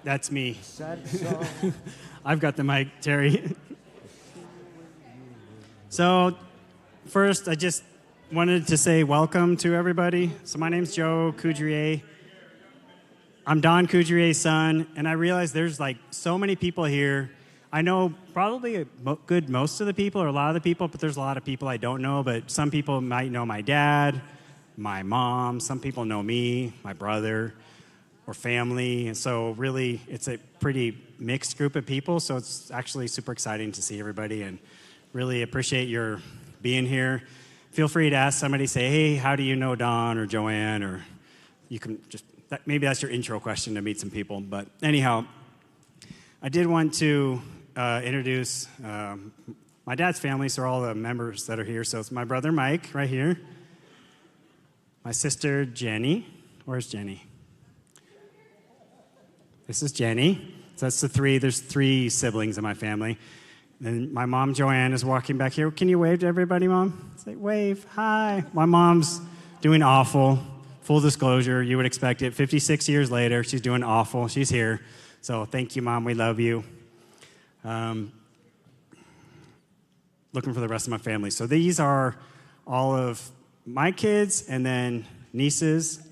That's me. I've got the mic, Terry. So, first, I just wanted to say welcome to everybody. So, my name's Joe Coudriet. I'm Don Coudriet's son, and I realize there's like so many people here. I know probably most of the people or a lot of the people, but there's a lot of people I don't know. But some people might know my dad, my mom. Some people know me, my brother, or family. And so really, it's a pretty mixed group of people. So it's actually super exciting to see everybody and really appreciate your being here. Feel free to ask somebody, say, hey, how do you know Don or Joanne? Or you can just, maybe that's your intro question to meet some people. But anyhow, I did want to introduce my dad's family, so all the members that are here. So it's my brother Mike right here, my sister Jenny. Where's Jenny? This is Jenny. So that's the three. There's three siblings in my family. And my mom Joanne is walking back here. Can you wave to everybody, Mom? Say wave. Hi. My mom's doing awful. Full disclosure, you would expect it. 56 years later, she's doing awful. She's here. So thank you, Mom. We love you. Looking for the rest of my family. So these are all of my kids and then nieces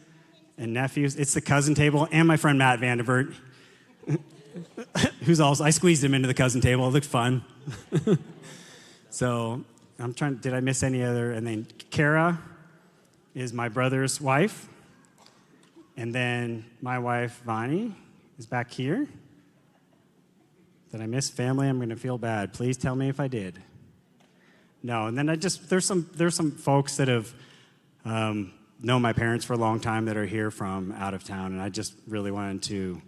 and nephews. It's the cousin table and my friend Matt Vandevert, who's also, I squeezed him into the cousin table. It looked fun. So I'm trying, did I miss any other? And then Kara is my brother's wife. And then my wife, Vani, is back here. Did I miss family? I'm going to feel bad. Please tell me if I did. No, and then there's some folks that have known my parents for a long time that are here from out of town, and I just really wanted to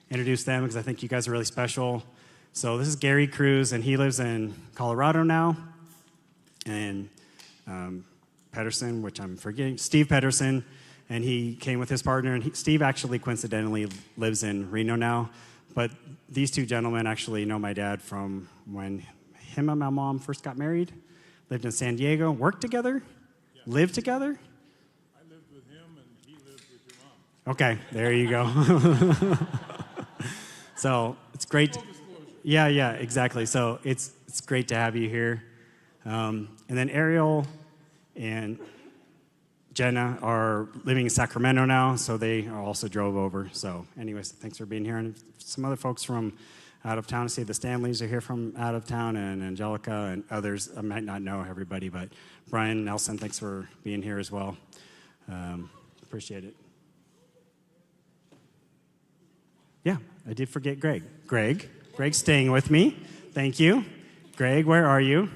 introduce them because I think you guys are really special. So this is Gary Cruz, and he lives in Colorado now, and Pedersen, which I'm forgetting, Steve Pedersen, and he came with his partner, and Steve actually coincidentally lives in Reno now, but these two gentlemen actually know my dad from when him and my mom first got married, lived in San Diego, worked together, lived together. I lived with him, and he lived with your mom. Okay, there you go. So it's great. Yeah, exactly. So it's great to have you here. And then Ariel and Jenna are living in Sacramento now, so they also drove over. So anyways, thanks for being here. And some other folks from out of town. I see the Stanleys are here from out of town, and Angelica and others. I might not know everybody, but Brian Nelson, thanks for being here as well. Appreciate it. Yeah, I did forget Greg. Greg's staying with me. Thank you. Greg, where are you?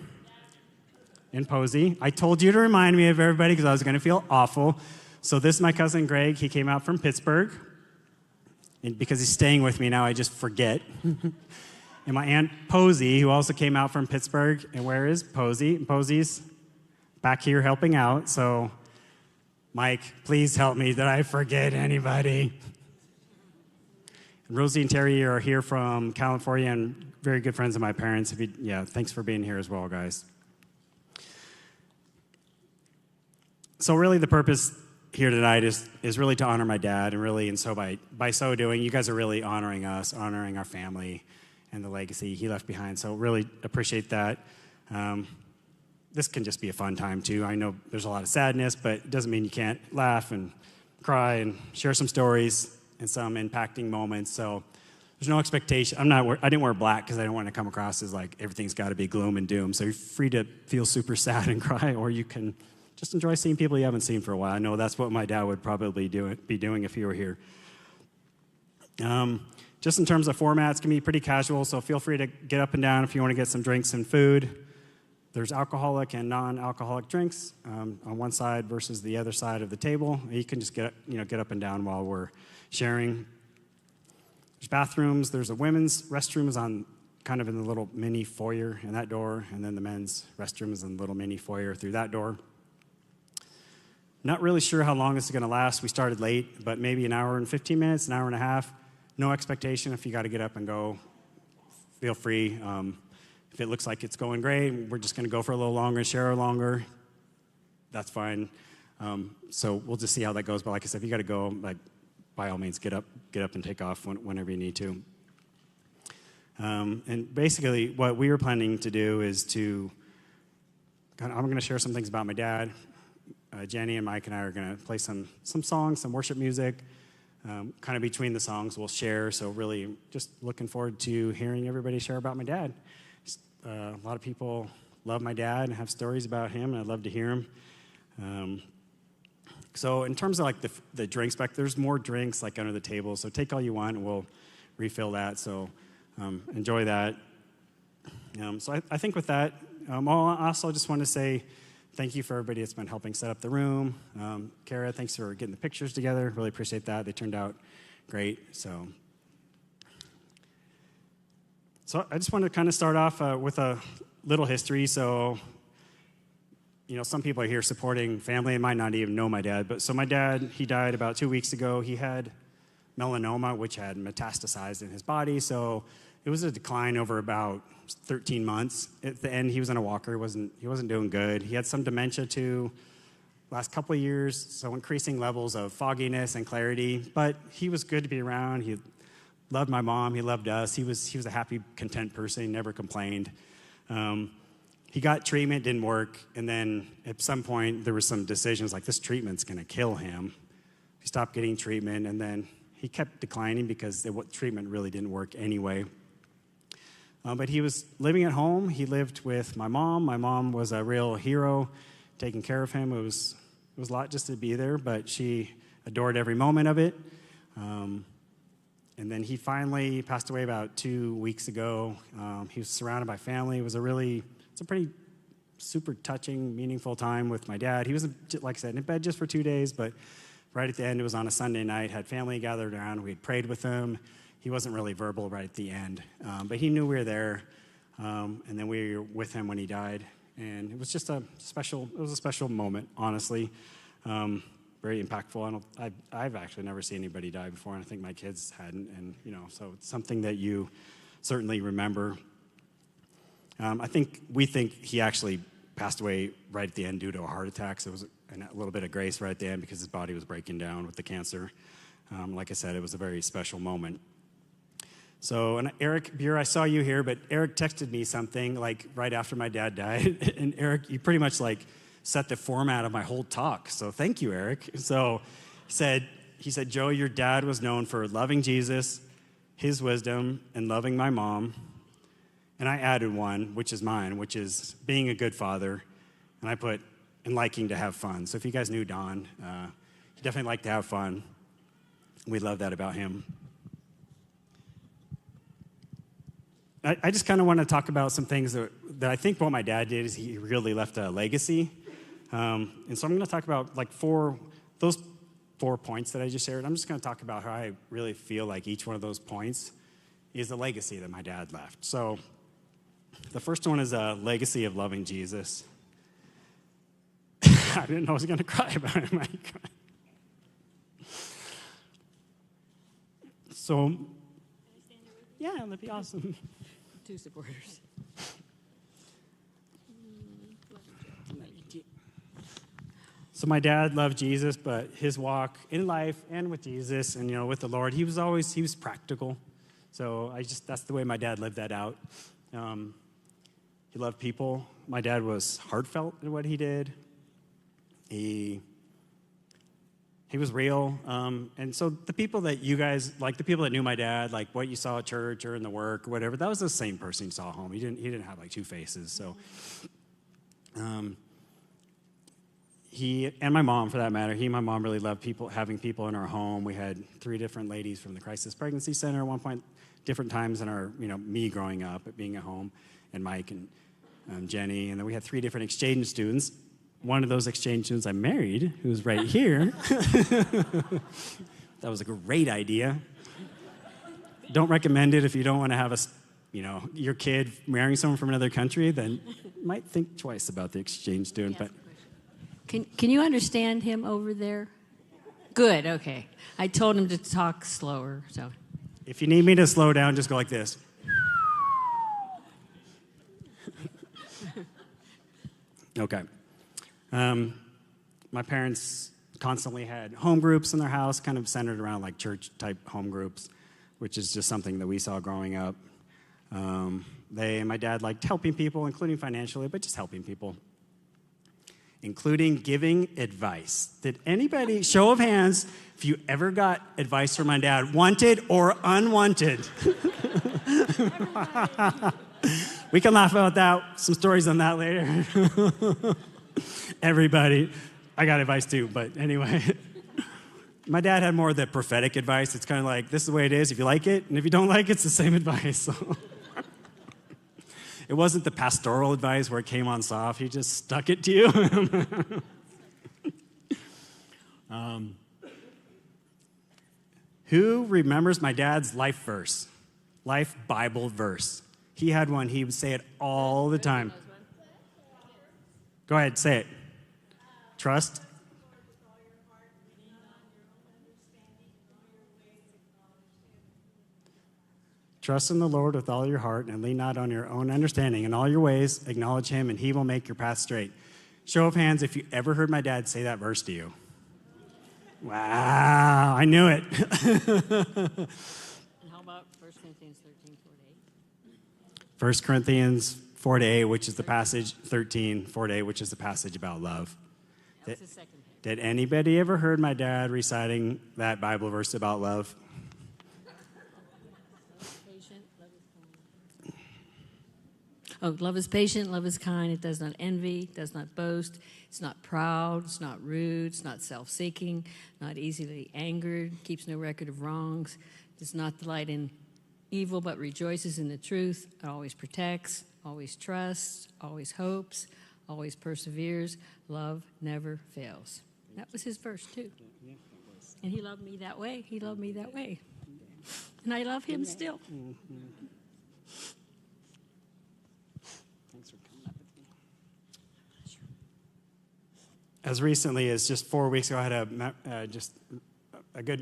In Posey. I told you to remind me of everybody because I was going to feel awful. So this is my cousin Greg. He came out from Pittsburgh. And because he's staying with me now, I just forget. And my Aunt Posey, who also came out from Pittsburgh. And where is Posey? Posey's back here helping out. So, Mike, please help me that I forget anybody. And Rosie and Terry are here from California and very good friends of my parents. Thanks for being here as well, guys. So really the purpose here tonight is really to honor my dad, and so by so doing, you guys are really honoring us, honoring our family and the legacy he left behind. So really appreciate that. This can just be a fun time too. I know there's a lot of sadness, but it doesn't mean you can't laugh and cry and share some stories and some impacting moments. So there's no expectation. I didn't wear black because I didn't want to come across as like everything's got to be gloom and doom. So you're free to feel super sad and cry, or you can just enjoy seeing people you haven't seen for a while. I know that's what my dad would probably be doing if he were here. Just in terms of formats, it can be pretty casual, so feel free to get up and down if you want to get some drinks and food. There's alcoholic and non-alcoholic drinks on one side versus the other side of the table. You can just get up and down while we're sharing. There's bathrooms. There's a women's restroom is on kind of in the little mini foyer in that door, and then the men's restroom is in the little mini foyer through that door. Not really sure how long this is going to last. We started late, but maybe an hour and 15 minutes, an hour and a half. No expectation. If you got to get up and go, feel free. If it looks like it's going great, we're just going to go for a little longer, share longer. That's fine. So we'll just see how that goes. But like I said, if you got to go, like by all means, get up and take off whenever you need to. And basically, what we were planning to do is I'm going to share some things about my dad. Jenny and Mike and I are going to play some songs, some worship music. Kind of between the songs, we'll share. So really, just looking forward to hearing everybody share about my dad. A lot of people love my dad and have stories about him, and I'd love to hear them. So in terms of like the drinks back, there's more drinks like under the table. So take all you want, and we'll refill that. So enjoy that. So I think with that, I also just want to say thank you for everybody that's been helping set up the room. Kara, thanks for getting the pictures together. Really appreciate that. They turned out great. So I just want to kind of start off with a little history. So, some people are here supporting family and might not even know my dad. But so my dad, he died about 2 weeks ago. He had melanoma, which had metastasized in his body. So it was a decline over about 13 months. At the end, he was in a walker. He wasn't doing good. He had some dementia too. Last couple of years, so increasing levels of fogginess and clarity. But he was good to be around. He loved my mom. He loved us. He was a happy, content person. He never complained. He got treatment, didn't work, and then at some point there were some decisions like this treatment's going to kill him. He stopped getting treatment, and then he kept declining because the treatment really didn't work anyway. But he was living at home. He lived with my mom. My mom was a real hero, taking care of him. It was a lot just to be there, but she adored every moment of it. And then he finally passed away about 2 weeks ago. He was surrounded by family. It's a pretty super touching, meaningful time with my dad. He was, like I said, in bed just for 2 days, but right at the end, it was on a Sunday night, had family gathered around. We had prayed with him. He wasn't really verbal right at the end, but he knew we were there. And then we were with him when he died. And it was just a special moment, honestly. Very impactful. I've actually never seen anybody die before, and I think my kids hadn't. And, so it's something that you certainly remember. We think he actually passed away right at the end due to a heart attack. So it was a little bit of grace right at the end because his body was breaking down with the cancer. Like I said, it was a very special moment. So, and Eric Buer, I saw you here, but Eric texted me something like right after my dad died. And Eric, you pretty much like set the format of my whole talk. So thank you, Eric. So he said, Joe, your dad was known for loving Jesus, his wisdom, and loving my mom. And I added one, which is mine, which is being a good father. And I put, and liking to have fun. So if you guys knew Don, he definitely liked to have fun. We love that about him. I just kind of want to talk about some things that I think what my dad did is he really left a legacy. And so I'm going to talk about like those 4 points that I just shared. I'm just going to talk about how I really feel like each one of those points is a legacy that my dad left. So the first one is a legacy of loving Jesus. I didn't know I was going to cry about it, Mike. So, yeah, that'd be awesome. 2 supporters. So my dad loved Jesus, but his walk in life and with Jesus and, with the Lord, he was practical. So that's the way my dad lived that out. He loved people. My dad was heartfelt in what he did. He was real. And so the people that you guys, like the people that knew my dad, like what you saw at church or in the work or whatever, that was the same person you saw at home. He didn't have like 2 faces. So he, and my mom for that matter, he and my mom really loved having people in our home. We had 3 different ladies from the Crisis Pregnancy Center at one point, different times in our, me growing up at being at home, and Mike and Jenny. And then we had 3 different exchange students. One of those exchange students I married, who's right here. That was a great idea. Don't recommend it if you don't want to have your kid marrying someone from another country, then you might think twice about the exchange student. But Can you understand him over there? Good, okay. I told him to talk slower, so. If you need me to slow down, just go like this. Okay. My parents constantly had home groups in their house, kind of centered around like church-type home groups, which is just something that we saw growing up. They and my dad liked helping people, including financially, but just helping people, including giving advice. Did anybody, show of hands, if you ever got advice from my dad, wanted or unwanted? We can laugh about that. Some stories on that later. Everybody. I got advice too, but anyway. My dad had more of the prophetic advice. It's kind of like, this is the way it is if you like it, and if you don't like it, it's the same advice. So. It wasn't the pastoral advice where it came on soft. He just stuck it to you. Who remembers my dad's life verse? Life Bible verse. He had one. He would say it all the time. Go ahead, say it. Trust. Trust in the Lord with all your heart and lean not on your own understanding. In all your ways, acknowledge him, and he will make your path straight. Show of hands if you ever heard my dad say that verse to you. Wow, I knew it. And how about 1 Corinthians 13, 4-8? 1 Corinthians 4-8, which is the passage, 13, 4-8, which is the passage about love. That was the second page. Did anybody ever heard my dad reciting that Bible verse about love? Oh, love is patient, love is kind, it does not envy, does not boast, it's not proud, it's not rude, it's not self-seeking, not easily angered, keeps no record of wrongs, does not delight in evil, but rejoices in the truth, always protects, always trusts, always hopes, always perseveres. Love never fails. That was his verse, too. And he loved me that way. He loved me that way. And I love him still. As recently as just 4 weeks ago, I had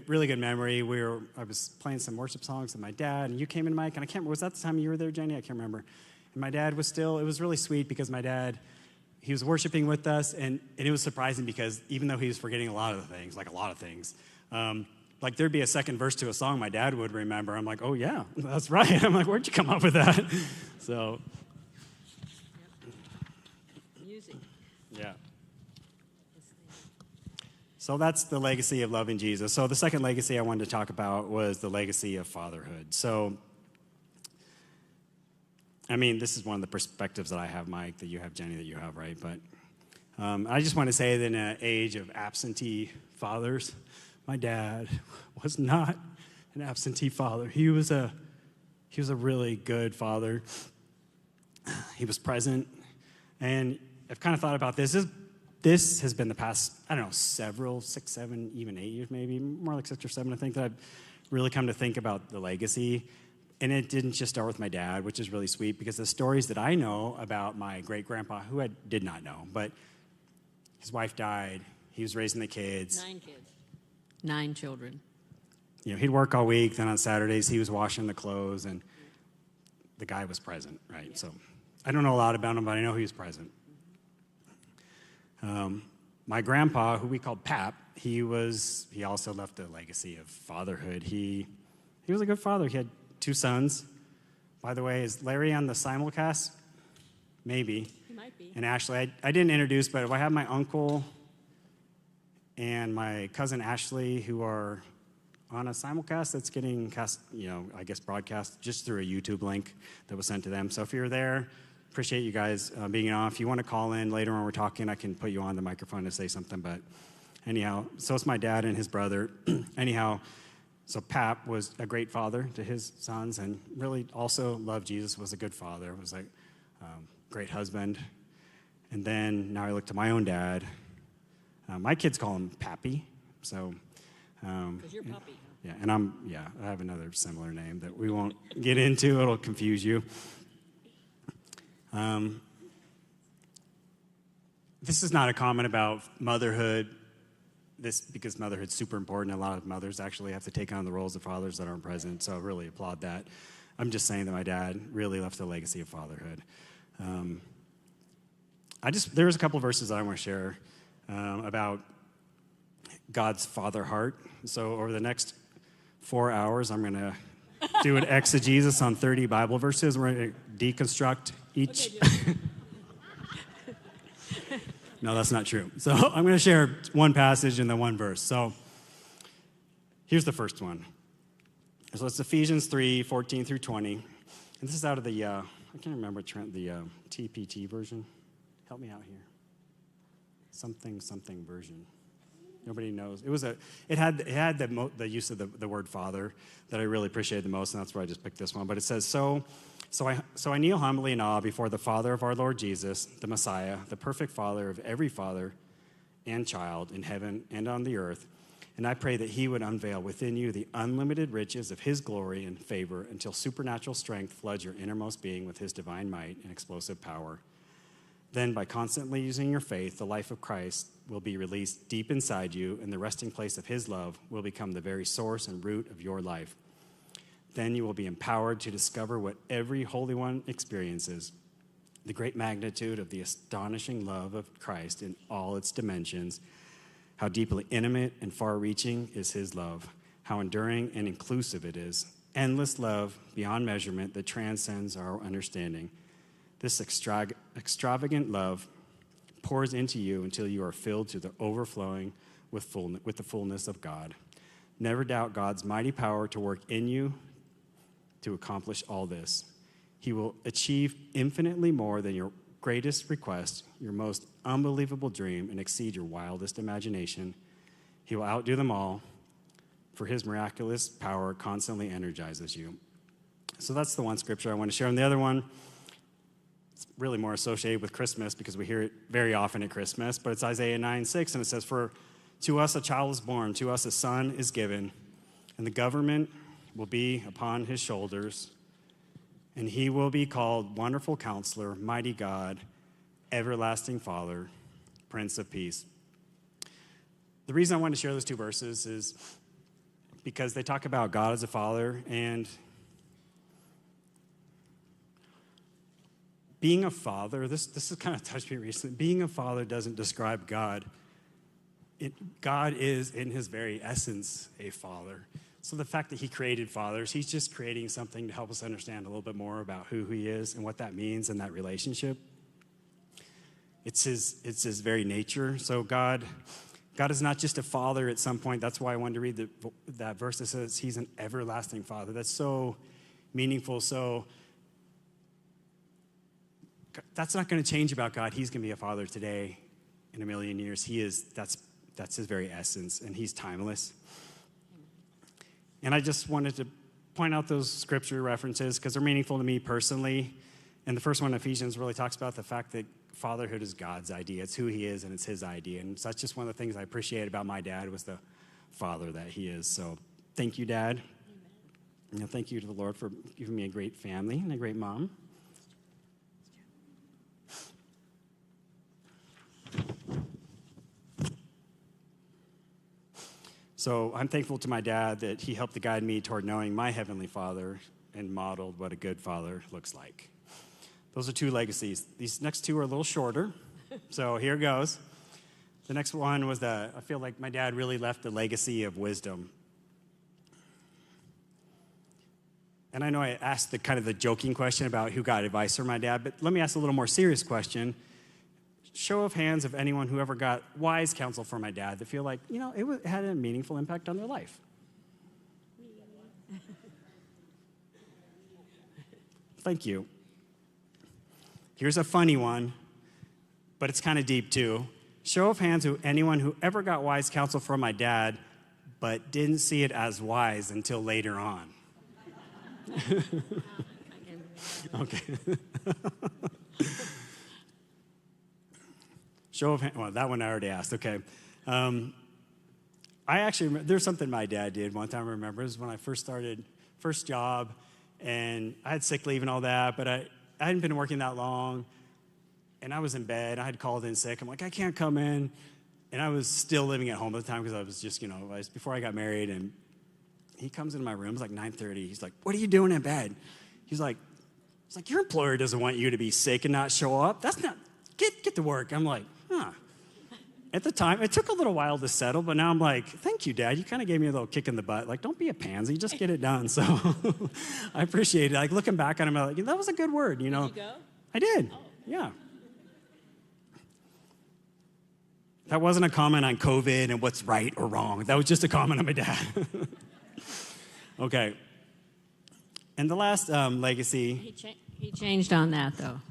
really good memory. I was playing some worship songs with my dad, and you came in, Mike, and I can't remember, was that the time you were there, Jenny? I can't remember. And my dad was it was really sweet because my dad, he was worshiping with us, and it was surprising because even though he was forgetting a lot of things, like there'd be a second verse to a song my dad would remember. I'm like, oh yeah, that's right. I'm like, where'd you come up with that? So. Music. Yeah. So that's the legacy of loving Jesus. So the second legacy I wanted to talk about was the legacy of fatherhood. So, I mean, this is one of the perspectives that I have, Mike, that you have, Jenny, that you have, right? But I just want to say that in an age of absentee fathers, my dad was not an absentee father. He was a really good father. He was present. And I've kind of thought about this. This has been the past, 6, 7, even 8 years maybe, more like 6 or 7, I think, that I've really come to think about the legacy. And it didn't just start with my dad, which is really sweet, because the stories that I know about my great-grandpa, who I did not know, but his wife died, he was raising the kids. 9 kids. 9 children. You know, he'd work all week, then on Saturdays he was washing the clothes, and the guy was present, right? Yeah. So I don't know a lot about him, but I know he was present. My grandpa, who we called Pap, he also left a legacy of fatherhood. He was a good father. He had 2 sons. By the way, is Larry on the simulcast? Maybe. He might be. And Ashley, I didn't introduce, but if I have my uncle and my cousin Ashley, who are on a simulcast that's getting broadcast just through a YouTube link that was sent to them. So if you're there, appreciate you guys being on. If you want to call in later when we're talking, I can put you on the microphone to say something. But anyhow, so it's my dad and his brother. Anyhow, so Pap was a great father to his sons and really also loved Jesus, was a good father, was a great husband. And then now I look to my own dad. My kids call him Pappy. So, Because you're Puppy. Yeah, and I have another similar name that we won't get into. It'll confuse you. This is not a comment about motherhood, because motherhood's super important. A lot of mothers actually have to take on the roles of fathers that aren't present, so I really applaud that. I'm just saying that my dad really left a legacy of fatherhood. There's a couple verses I want to share about God's father heart. So over the next 4 hours, I'm going to do an exegesis on 30 Bible verses. We're going to deconstruct each. Okay, No, that's not true. So I'm going to share one passage and then one verse. So here's the first one. So it's Ephesians 3:14 through 20. And this is out of the, I can't remember, Trent, the TPT version. Help me out here. Something version. Nobody knows. It had the use of the word Father that I really appreciated the most, and that's why I just picked this one. But it says, So I kneel humbly in awe before the Father of our Lord Jesus, the Messiah, the perfect Father of every father and child in heaven and on the earth. And I pray that he would unveil within you the unlimited riches of his glory and favor until supernatural strength floods your innermost being with his divine might and explosive power. Then, by constantly using your faith, the life of Christ will be released deep inside you, and the resting place of his love will become the very source and root of your life. Then you will be empowered to discover what every Holy One experiences, the great magnitude of the astonishing love of Christ in all its dimensions, how deeply intimate and far-reaching is his love, how enduring and inclusive it is, endless love beyond measurement that transcends our understanding. This extravagant love pours into you until you are filled to the overflowing with the fullness of God. Never doubt God's mighty power to work in you to accomplish all this. He will achieve infinitely more than your greatest request, your most unbelievable dream, and exceed your wildest imagination. He will outdo them all, for his miraculous power constantly energizes you. So that's the one scripture I want to share. And the other one, it's really more associated with Christmas because we hear it very often at Christmas, but it's Isaiah 9:6, and it says, For to us a child is born, to us a son is given, and the government will be upon his shoulders, and he will be called Wonderful Counselor, Mighty God, Everlasting Father, Prince of Peace. The reason I wanted to share those two verses is because they talk about God as a father, and being a father, this has kind of touched me recently. Being a father doesn't describe God. God is, in his very essence, a father. So the fact that he created fathers, he's just creating something to help us understand a little bit more about who he is and what that means in that relationship. It's his very nature. So God is not just a father at some point. That's why I wanted to read that verse that says he's an everlasting father. That's so meaningful. So that's not going to change about God. He's going to be a father today, in a million years. That's his very essence, and he's timeless. And I just wanted to point out those scripture references because they're meaningful to me personally. And the first one, Ephesians, really talks about the fact that fatherhood is God's idea. It's who he is, and it's his idea. And so that's just one of the things I appreciate about my dad was the father that he is. So thank you, Dad. And thank you to the Lord for giving me a great family and a great mom. So I'm thankful to my dad that he helped to guide me toward knowing my Heavenly Father and modeled what a good father looks like. Those are two legacies. These next two are a little shorter, so here goes. The next one was I feel like my dad really left a legacy of wisdom. And I know I asked the joking question about who got advice from my dad, but let me ask a little more serious question. Show of hands of anyone who ever got wise counsel from my dad that feel like, it had a meaningful impact on their life. Thank you. Here's a funny one, but it's kind of deep too. Show of hands of anyone who ever got wise counsel from my dad, but didn't see it as wise until later on. Okay. Show of hands. Well, that one I already asked. Okay. I actually, there's something my dad did one time I remember. It was when I first job, and I had sick leave and all that, but I hadn't been working that long, and I was in bed. I had called in sick. I'm like, I can't come in. And I was still living at home at the time because I was just, before I got married, and he comes into my room. It's like 9:30. He's like, what are you doing in bed? He's like, your employer doesn't want you to be sick and not show up. That's not, get to work. I'm like, huh. at the time, it took a little while to settle, but now I'm like, thank you, Dad. You kind of gave me a little kick in the butt. Like, don't be a pansy, just get it done. So I appreciate it. Like, looking back on it, I'm like, that was a good word, you know. Did you go? I did, yeah. That wasn't a comment on COVID and what's right or wrong. That was just a comment on my dad. Okay. And the last legacy. He changed on that, though.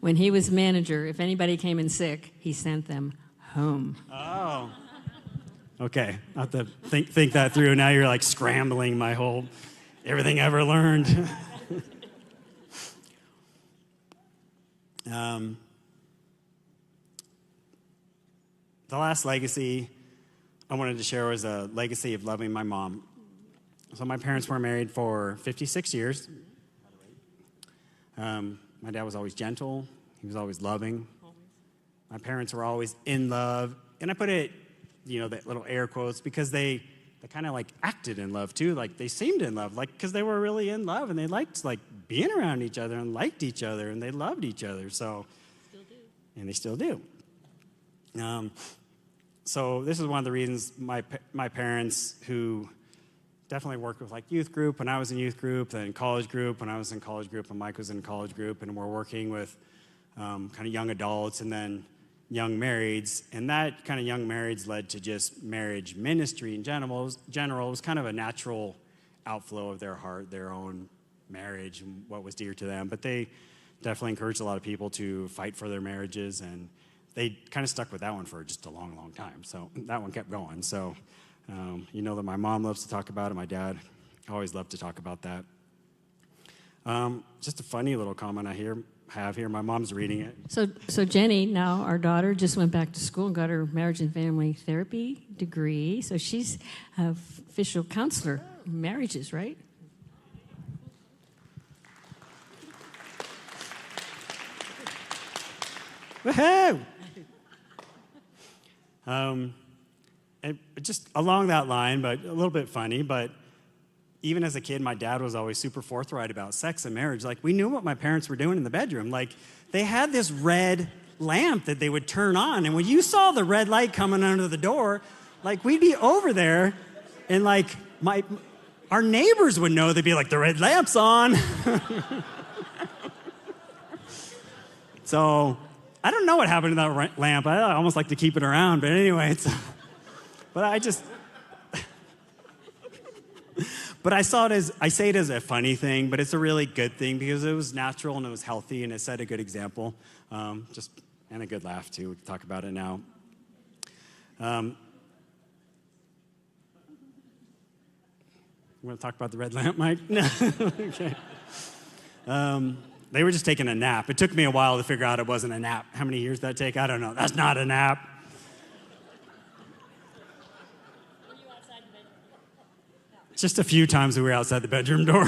When he was manager, if anybody came in sick, he sent them home. Oh. Okay. I have to think that through. Now you're like scrambling my whole everything I ever learned. The last legacy I wanted to share was a legacy of loving my mom. So my parents were married for 56 years. My dad was always gentle. He was always loving. My parents were always in love. And I put it, that little air quotes, because they kind of like acted in love too. Like they seemed in love, like because they were really in love and they liked like being around each other and liked each other and they loved each other. So, Still do. And they still do. So this is one of the reasons my parents, who definitely worked with like youth group when I was in youth group, then college group when I was in college group, and Mike was in college group, and we're working with kind of young adults and then young marrieds, and that kind of young marrieds led to just marriage ministry in general. It was kind of a natural outflow of their heart, their own marriage and what was dear to them, but they definitely encouraged a lot of people to fight for their marriages, and they kind of stuck with that one for just a long, long time. So that one kept going. So that my mom loves to talk about it. My dad always loved to talk about that. Just a funny little comment I have here. My mom's reading it. So Jenny, now our daughter, just went back to school and got her marriage and family therapy degree. So she's an official counselor in marriages, right? Woohoo! And just along that line, but a little bit funny, but even as a kid, my dad was always super forthright about sex and marriage. Like, we knew what my parents were doing in the bedroom. Like, they had this red lamp that they would turn on, and when you saw the red light coming under the door, like, we'd be over there, and like, our neighbors would know. They'd be like, the red lamp's on. So I don't know what happened to that lamp. I almost like to keep it around, but anyway, but I say it as a funny thing, but it's a really good thing because it was natural and it was healthy and it set a good example, and a good laugh too. We can talk about it now. You want to talk about the red lamp, Mike? No. Okay. They were just taking a nap. It took me a while to figure out it wasn't a nap. How many years did that take? I don't know. That's not a nap. Just a few times we were outside the bedroom door.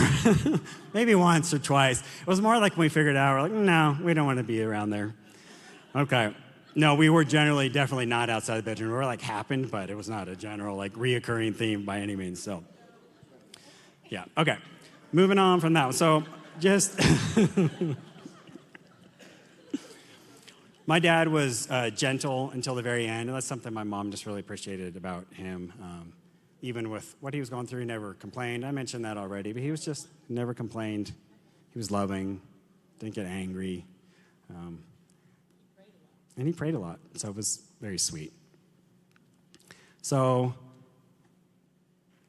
Maybe once or twice. It was more like when we figured it out, we're like, no, we don't want to be around there. Okay. No, we were definitely not outside the bedroom. We were like happened, but it was not a general, like, reoccurring theme by any means. So, yeah. Okay. Moving on from that one. So, just my dad was gentle until the very end, and that's something my mom just really appreciated about him. Even with what he was going through, he never complained. I mentioned that already, but he was just never complained. He was loving, didn't get angry, and he prayed a lot, so it was very sweet. So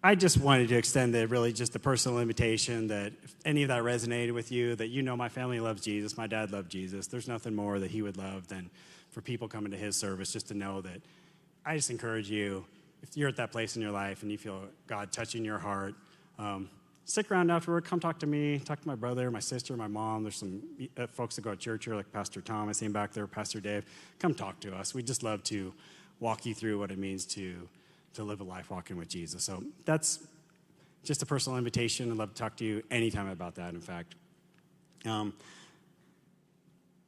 I just wanted to extend just the personal invitation that if any of that resonated with you, that my family loves Jesus, my dad loved Jesus. There's nothing more that he would love than for people coming to his service, just to know that. I just encourage you, if you're at that place in your life and you feel God touching your heart, stick around afterward. Come talk to me, talk to my brother, my sister, my mom. There's some folks that go to church here, like Pastor Tom. I see him back there, Pastor Dave. Come talk to us. We'd just love to walk you through what it means to live a life walking with Jesus. So that's just a personal invitation. I'd love to talk to you anytime about that, in fact. And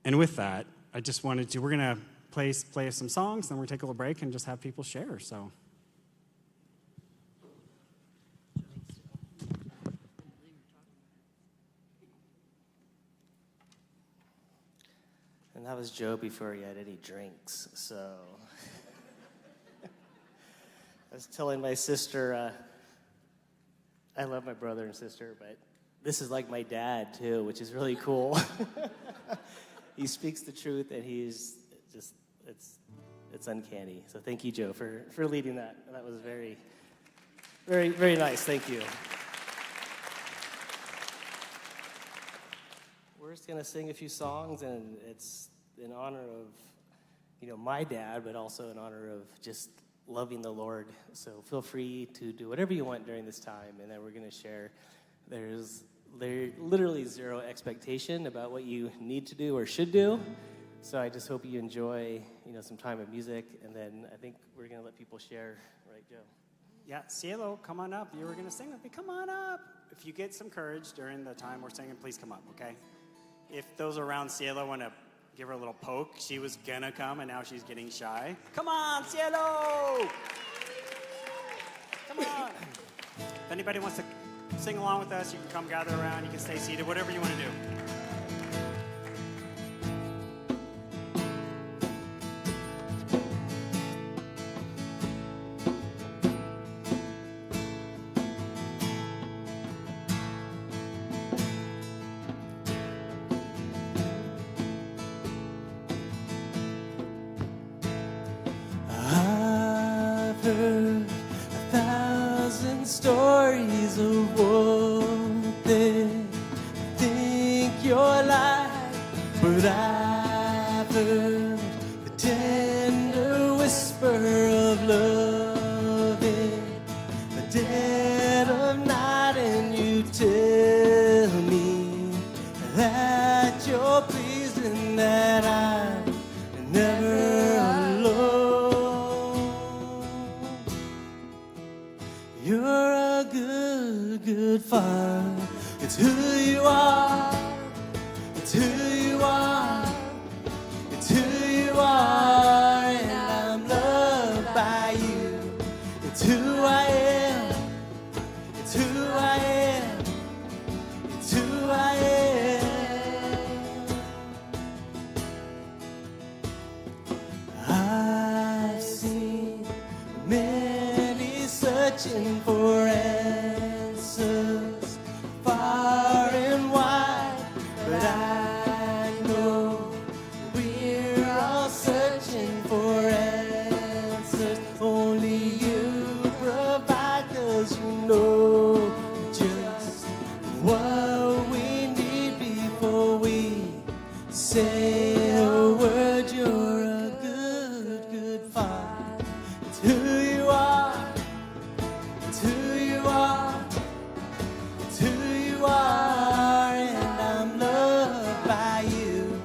with that, I just we're going to play some songs, then we're going to take a little break and just have people share. So. And that was Joe before he had any drinks, so I was telling my sister, I love my brother and sister, but this is like my dad too, which is really cool. He speaks the truth, and he's just, it's uncanny. So thank you, Joe, for leading that. That was very, very, very nice. Thank you. We're just going to sing a few songs, and it's in honor of, my dad, but also in honor of just loving the Lord. So feel free to do whatever you want during this time, and then we're going to share. There's literally zero expectation about what you need to do or should do. So I just hope you enjoy, some time of music, and then I think we're going to let people share, right, Joe? Yeah, Cielo, come on up. You were going to sing with me. Come on up. If you get some courage during the time we're singing, please come up, okay? If those around Cielo want to give her a little poke, she was going to come, and now she's getting shy. Come on, Cielo! Come on. If anybody wants to sing along with us, you can come gather around. You can stay seated, whatever you want to do. I've heard 1,000 stories of what they think you're like, but I've heard the tender whisper of love in the dead of night, and you tell me that you're pleased and that I'm never alone. You're a good, good father. It's who you are. It's who you are. It's who you are. And I'm loved by you. It's who I am. It's who I am. It's who I am. I've seen many searching for answers far and wide, but I know we're all searching for answers. Only you provide, 'cause you know just what we need before we say a word. You're a good, good father. It's who you are. It's who you are. It's who you are, and I'm loved by you.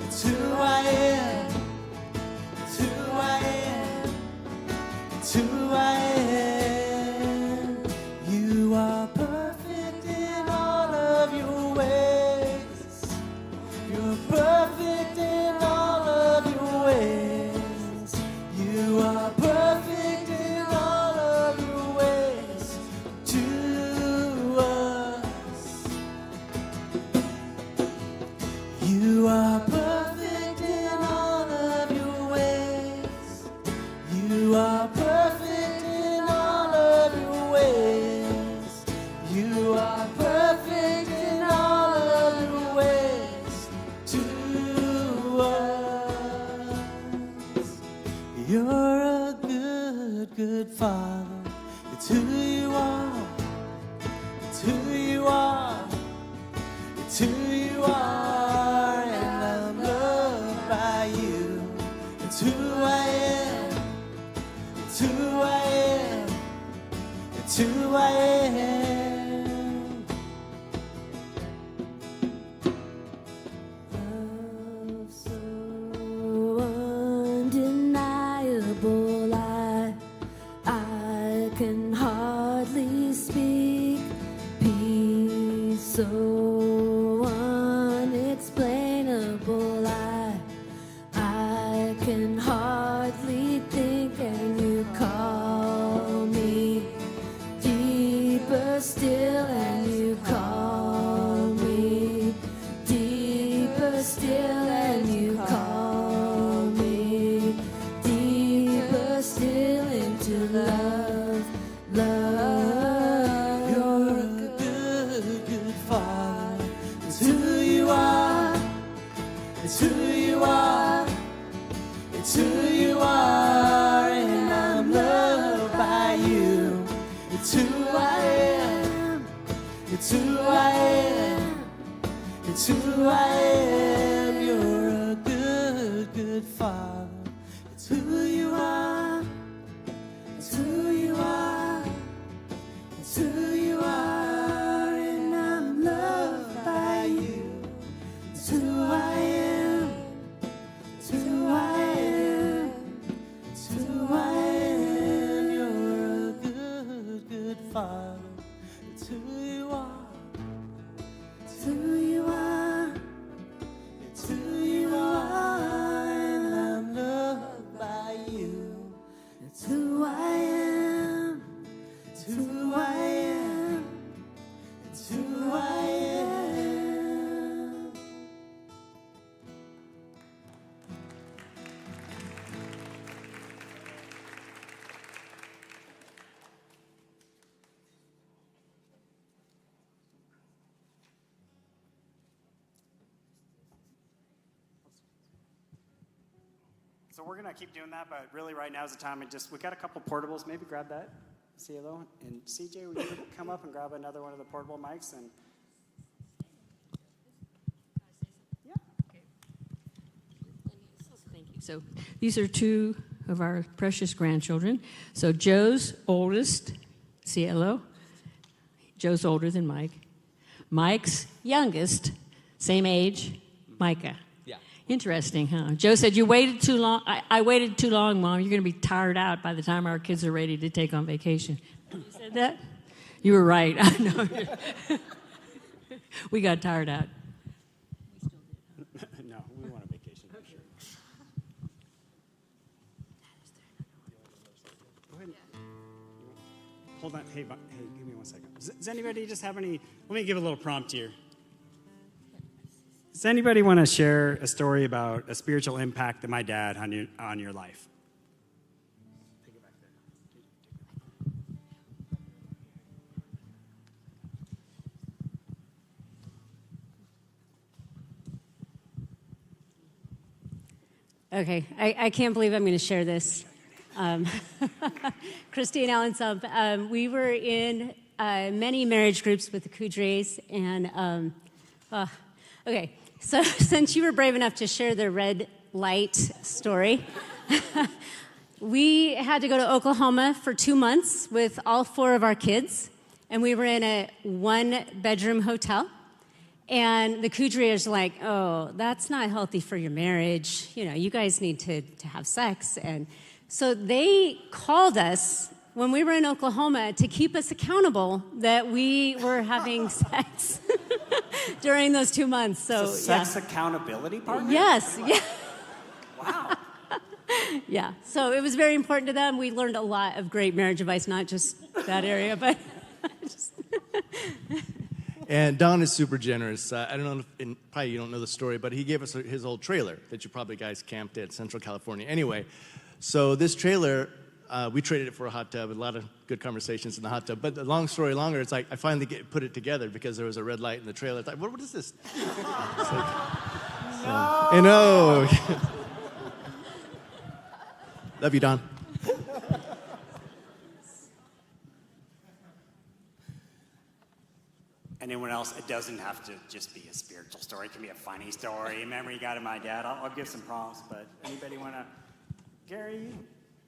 It's who I am. It's who I am. It's who I am. You are perfect in all of your ways. You're perfect in all of your ways. You are perfect in all of your ways to us. You are perfect in all of your ways. You are perfect in all of your ways. You are perfect in all of your ways to us. You're a good, good father. It's who you are. It's who you are. It's who you are, and I'm loved by you. It's who I am. It's who I am. It's who I am. Love so undeniable, I can hardly speak. Peace so who you are. It's who you are. It's who you are, and I'm loved by you. It's who I am. It's who I am. It's who I am. You're a good, good Father. It's who you are. It's who you are. It's who you are, and I'm loved by you. It's who I am. It's who I am. It's who I am. You're a good, good Father. It's who you are. It's who you are. It's who you are, and I'm loved by you. It's who I am. It's who I am. It's who I am. So we're gonna keep doing that, but really right now is the time. And we got a couple portables. Maybe grab that, CLO, and CJ, would you come up and grab another one of the portable mics? And yeah. Thank you. So these are two of our precious grandchildren. So Joe's oldest, CLO. Joe's older than Mike. Mike's youngest, same age, Micah. Yeah. Interesting, huh? Joe said, you waited too long. I waited too long, Mom. You're going to be tired out by the time our kids are ready to take on vacation. You said that? You were right. I know. We got tired out. No, we want a vacation for sure. Go ahead. Hold on. Hey, give me 1 second. Does anybody just have any? Let me give a little prompt here. Does anybody want to share a story about a spiritual impact that my dad had on your life? Take it back there. Okay, I can't believe I'm going to share this. Christine Allen Sump. We were in many marriage groups with the Coudriets, and okay, so since you were brave enough to share the red light story, we had to go to Oklahoma for 2 months with all 4 of our kids, and we were in a 1-bedroom hotel. And the Coudriers are like, oh, that's not healthy for your marriage. You know, you guys need to have sex. And so they called us when we were in Oklahoma to keep us accountable that we were having sex during those 2 months. So sex accountability partner? Yes. Yeah. Wow. Yeah. So it was very important to them. We learned a lot of great marriage advice, not just that area, but just And Don is super generous. I don't know, probably you don't know the story, but he gave us his old trailer that you probably guys camped at Central California. Anyway, so this trailer, we traded it for a hot tub, a lot of good conversations in the hot tub. But the long story longer, it's like I finally put it together because there was a red light in the trailer. It's like, what is this? It's like, no. I know. Love you, Don. Anyone else? It doesn't have to just be a spiritual story. It can be a funny story, a memory you got of my dad. I'll give some prompts, but anybody want to? Gary,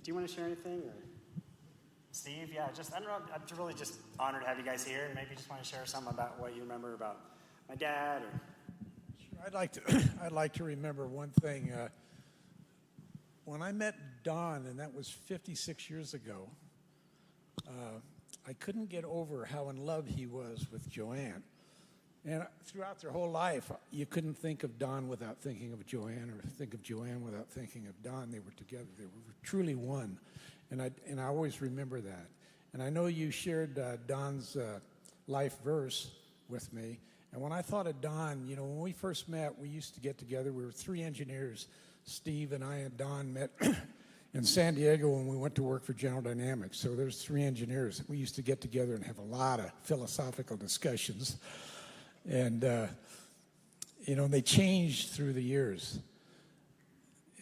do you want to share anything? Or Steve? Yeah, I don't know. I'm really just honored to have you guys here, and maybe just want to share something about what you remember about my dad. Or Sure, I'd like to remember one thing. When I met Don, and that was 56 years ago, I couldn't get over how in love he was with Joanne. And throughout their whole life, you couldn't think of Don without thinking of Joanne, or think of Joanne without thinking of Don. They were together. They were truly one. And I always remember that. And I know you shared Don's life verse with me. And when I thought of Don, you know, when we first met, we used to get together. We were 3 engineers. Steve and I and Don met in San Diego when we went to work for General Dynamics. So there's 3 engineers. We used to get together and have a lot of philosophical discussions. And you know, they changed through the years.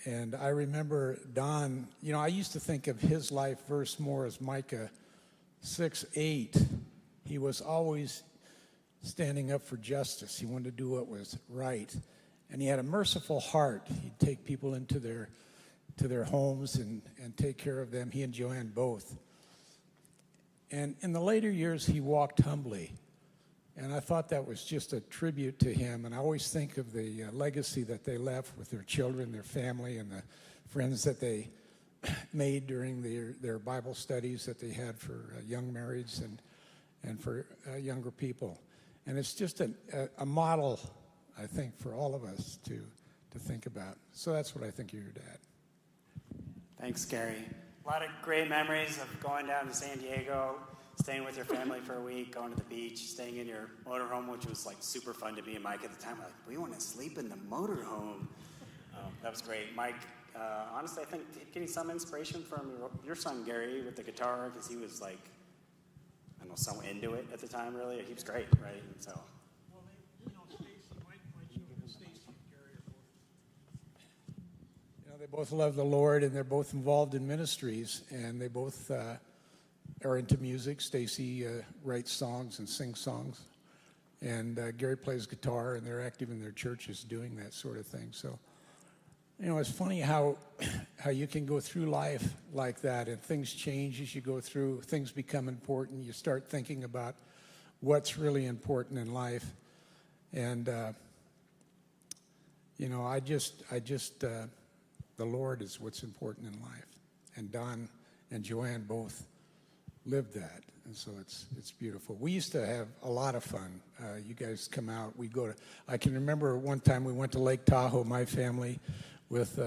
And I remember Don, you know, I used to think of his life verse more as Micah 6:8. He was always standing up for justice. He wanted to do what was right. And he had a merciful heart. He'd take people into their homes and take care of them, he and Joanne both. And in the later years, he walked humbly. And I thought that was just a tribute to him. And I always think of the legacy that they left with their children, their family, and the friends that they made during their Bible studies that they had for young marrieds and for younger people. And it's just a model, I think, for all of us to think about. So that's what I think of your dad. Thanks, Gary. A lot of great memories of going down to San Diego, staying with your family for a week, going to the beach, staying in your motorhome, which was like super fun to me and Mike at the time. We're like, we want to sleep in the motorhome. That was great. Mike, honestly, I think getting some inspiration from your son, Gary, with the guitar, because he was like, I don't know, so into it at the time, really. He was great, right? And so. Well, you know, Stacy and Gary are both, you know, they both love the Lord, and they're both involved in ministries, and they both are into music. Stacy writes songs and sings songs, and Gary plays guitar, and they're active in their churches doing that sort of thing. So, you know, it's funny how you can go through life like that, and things change as you go through. Things become important. You start thinking about what's really important in life, and you know, I just the Lord is what's important in life, and Don and Joanne both lived that, and so it's beautiful. We used to have a lot of fun. You guys come out. We go to. I can remember one time we went to Lake Tahoe, my family, with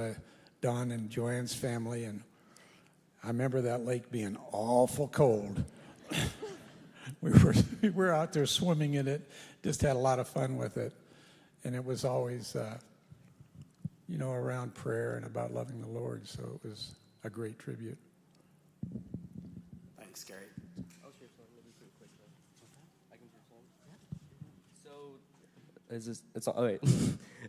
Don and Joanne's family, and I remember that lake being awful cold. we were out there swimming in it. Just had a lot of fun with it, and it was always, you know, around prayer and about loving the Lord. So it was a great tribute. Thanks, Gary. I'll share some, maybe pretty quick though. I can share some. So, is this? It's all, oh wait.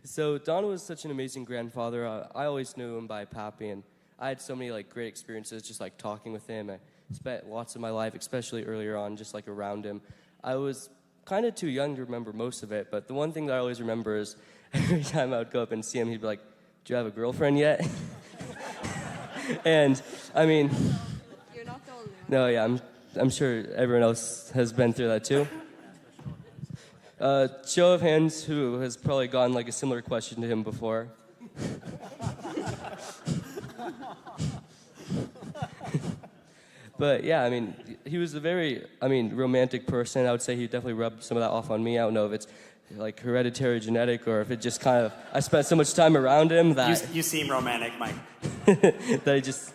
So Don was such an amazing grandfather. I always knew him by Pappy, and I had so many like great experiences just like talking with him. I spent lots of my life, especially earlier on, just like around him. I was kind of too young to remember most of it, but the one thing that I always remember is every time I would go up and see him, he'd be like, "Do you have a girlfriend yet?" And I mean. You're not the only one. No, yeah, I'm sure everyone else has been through that too. Show of hands, who has probably gotten like a similar question to him before? But yeah, I mean, he was a very, romantic person. I would say he definitely rubbed some of that off on me. I don't know if it's like hereditary genetic or if it just kind of, I spent so much time around him that... You seem romantic, Mike. that I just...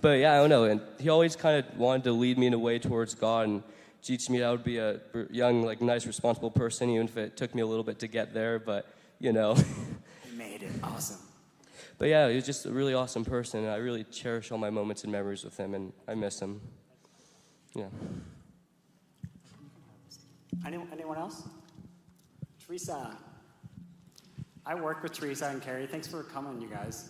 But yeah, I don't know. And he always kind of wanted to lead me in a way towards God and teach me how to be a young, like, nice, responsible person, even if it took me a little bit to get there. But, you know. You made it. Awesome. But yeah, he was just a really awesome person, and I really cherish all my moments and memories with him, and I miss him. Yeah. Anyone else? Teresa. I work with Teresa and Carrie. Thanks for coming, you guys.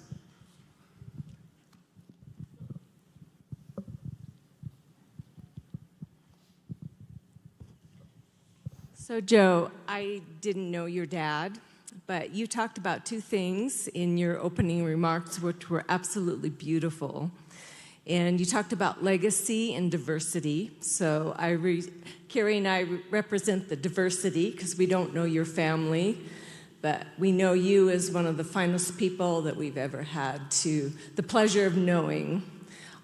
So, Joe, I didn't know your dad, but you talked about two things in your opening remarks which were absolutely beautiful. And you talked about legacy and diversity. So Carrie and I represent the diversity because we don't know your family, but we know you as one of the finest people that we've ever had the pleasure of knowing.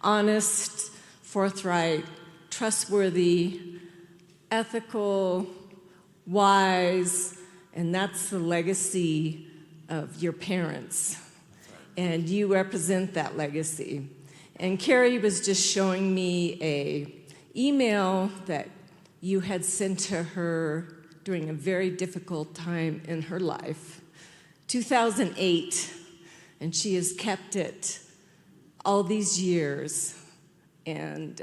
Honest, forthright, trustworthy, ethical, wise, and that's the legacy of your parents. And you represent that legacy. And Carrie was just showing me a email that you had sent to her during a very difficult time in her life, 2008, and she has kept it all these years. And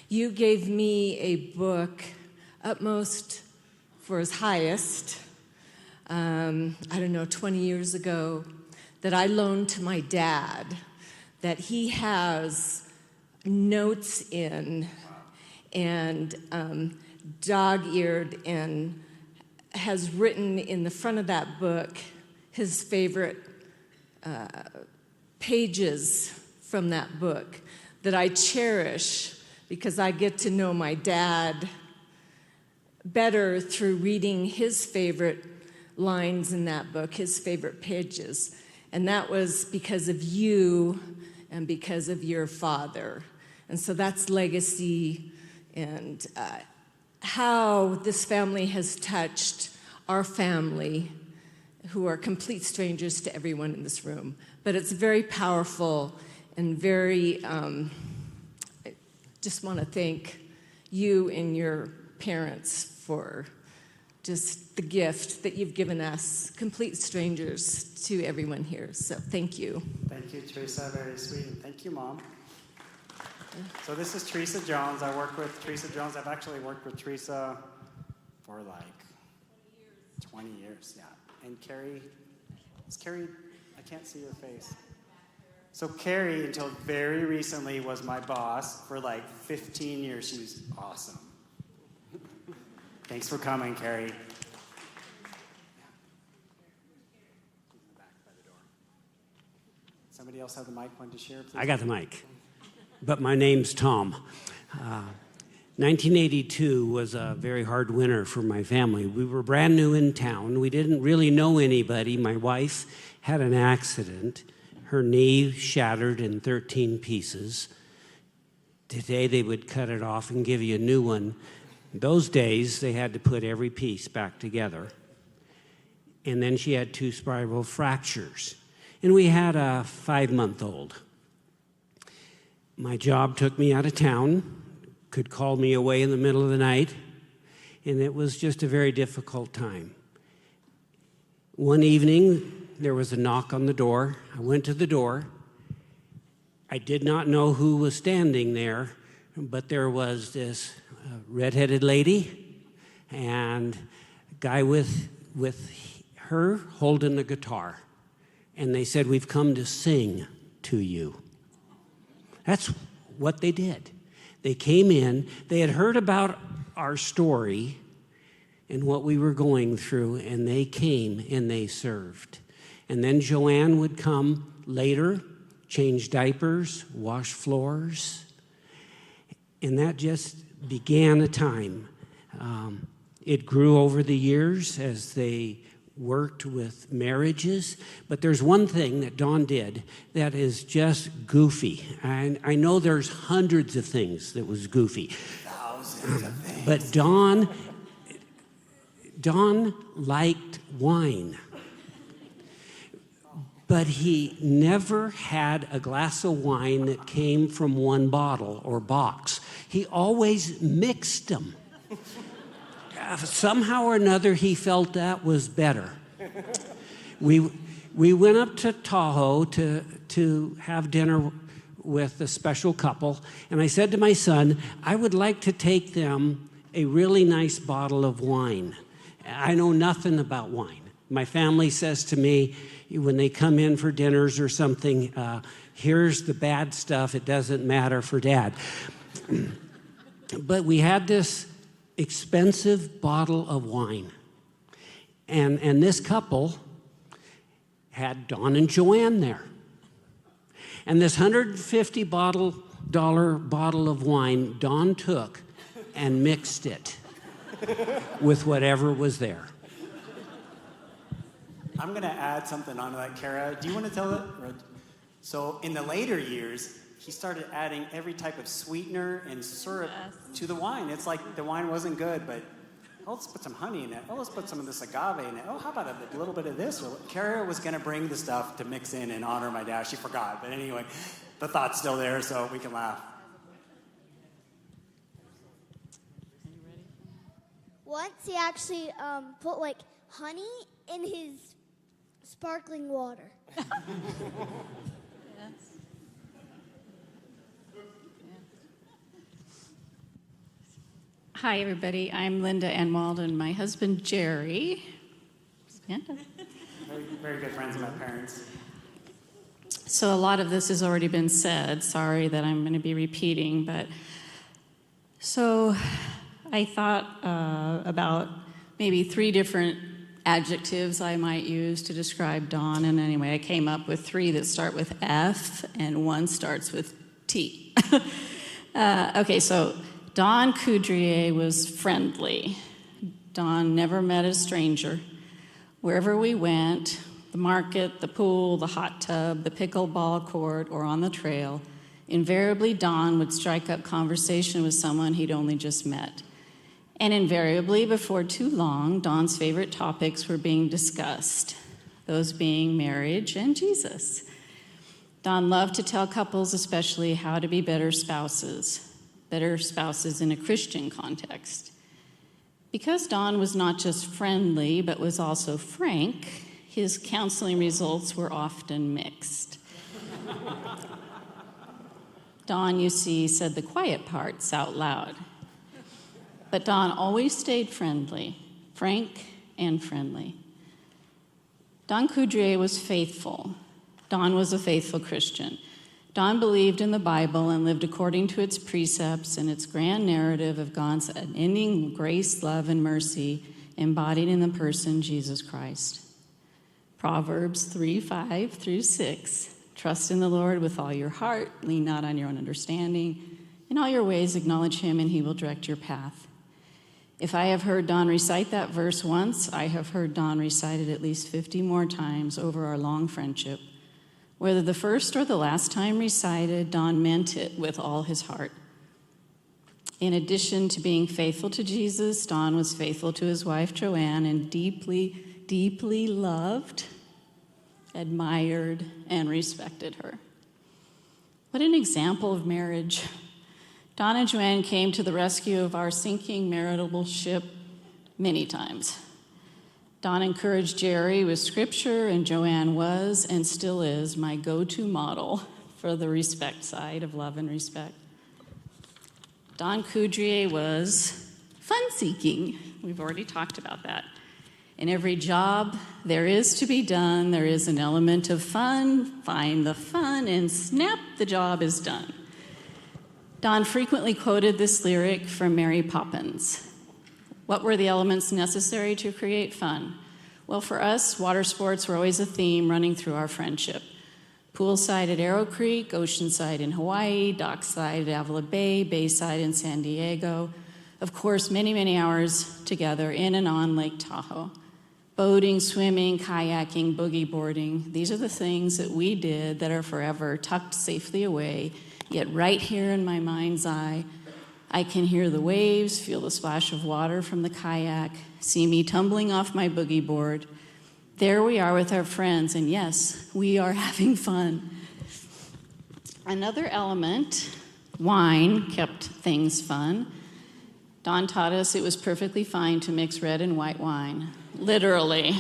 you gave me a book, Utmost for His Highest, I don't know, 20 years ago, that I loaned to my dad, that he has notes in and dog-eared, and has written in the front of that book his favorite pages from that book that I cherish, because I get to know my dad better through reading his favorite lines in that book, his favorite pages. And that was because of you and because of your father. And so that's legacy, and how this family has touched our family, who are complete strangers to everyone in this room. But it's very powerful and very, I just want to thank you and your parents for just the gift that you've given us, complete strangers to everyone here. So thank you. Thank you, Teresa. Very sweet. And thank you, Mom. So this is Teresa Jones. I work with Teresa Jones. I've actually worked with Teresa for like 20 years, yeah. And Carrie, I can't see your face. So Carrie, until very recently, was my boss for like 15 years. She was awesome. Thanks for coming, Carrie. Somebody else have the mic, want to share, please? I got the mic, but my name's Tom. 1982 was a very hard winter for my family. We were brand new in town. We didn't really know anybody. My wife had an accident. Her knee shattered in 13 pieces. Today they would cut it off and give you a new one. Those days, they had to put every piece back together. And then she had 2 spiral fractures. And we had a 5-month-old. My job took me out of town, could call me away in the middle of the night, and it was just a very difficult time. One evening, there was a knock on the door. I went to the door. I did not know who was standing there, but there was this redheaded lady and a guy with her holding a guitar. And they said, "We've come to sing to you." That's what they did. They came in, they had heard about our story and what we were going through, and they came and they served. And then Joanne would come later, change diapers, wash floors, and that just began a time. It grew over the years as they worked with marriages, but there's one thing that Dawn did that is just goofy. And I know there's hundreds of things that was goofy. Thousands of things. But Dawn liked wine. But he never had a glass of wine that came from one bottle or box. He always mixed them. Somehow or another, he felt that was better. We went up to Tahoe to have dinner with a special couple, and I said to my son, I would like to take them a really nice bottle of wine. I know nothing about wine. My family says to me, when they come in for dinners or something, here's the bad stuff, it doesn't matter for Dad. But we had this expensive bottle of wine. And this couple had Dawn and Joanne there. And this $150 bottle of wine, Dawn took and mixed it with whatever was there. I'm going to add something onto that, Kara. Do you want to tell it? So in the later years, he started adding every type of sweetener and syrup to the wine. It's like the wine wasn't good, but let's put some honey in it. Oh, let's put some of this agave in it. Oh, how about a little bit of this? Well, Kara was going to bring the stuff to mix in and honor my dad. She forgot. But anyway, the thought's still there, so we can laugh. Once he actually put like honey in his sparkling water. Hi, everybody. I'm Linda Ann Walden. My husband, Jerry, Very, very good friends of my parents. So a lot of this has already been said. Sorry that I'm going to be repeating, but so I thought about maybe 3 different adjectives I might use to describe Don, and anyway, I came up with 3 that start with F and 1 starts with T. Okay, so Don Coudriet was friendly. Don never met a stranger. Wherever we went, the market, the pool, the hot tub, the pickleball court, or on the trail, invariably Don would strike up conversation with someone he'd only just met. And invariably, before too long, Don's favorite topics were being discussed, those being marriage and Jesus. Don loved to tell couples especially how to be better spouses in a Christian context. Because Don was not just friendly, but was also frank, his counseling results were often mixed. Don, you see, said the quiet parts out loud. But Don always stayed friendly, frank and friendly. Don Coudriet was faithful. Don was a faithful Christian. Don believed in the Bible and lived according to its precepts and its grand narrative of God's unending grace, love, and mercy embodied in the person Jesus Christ. Proverbs 3:5 through 6. Trust in the Lord with all your heart, lean not on your own understanding. In all your ways acknowledge him, and he will direct your path. If I have heard Don recite that verse once, I have heard Don recite it at least 50 more times over our long friendship. Whether the first or the last time recited, Don meant it with all his heart. In addition to being faithful to Jesus, Don was faithful to his wife, Joanne, and deeply, deeply loved, admired, and respected her. What an example of marriage. Don and Joanne came to the rescue of our sinking marital ship many times. Don encouraged Jerry with scripture, and Joanne was and still is my go-to model for the respect side of love and respect. Don Coudriet was fun-seeking. We've already talked about that. In every job there is to be done, there is an element of fun. Find the fun, and snap, the job is done. Don frequently quoted this lyric from Mary Poppins. What were the elements necessary to create fun? Well, for us, water sports were always a theme running through our friendship. Poolside at Arrow Creek, oceanside in Hawaii, dockside at Avila Bay, bayside in San Diego. Of course, many, many hours together in and on Lake Tahoe. Boating, swimming, kayaking, boogie boarding. These are the things that we did that are forever tucked safely away, yet right here in my mind's eye, I can hear the waves, feel the splash of water from the kayak, see me tumbling off my boogie board. There we are with our friends, and yes, we are having fun. Another element, wine, kept things fun. Don taught us it was perfectly fine to mix red and white wine. Literally.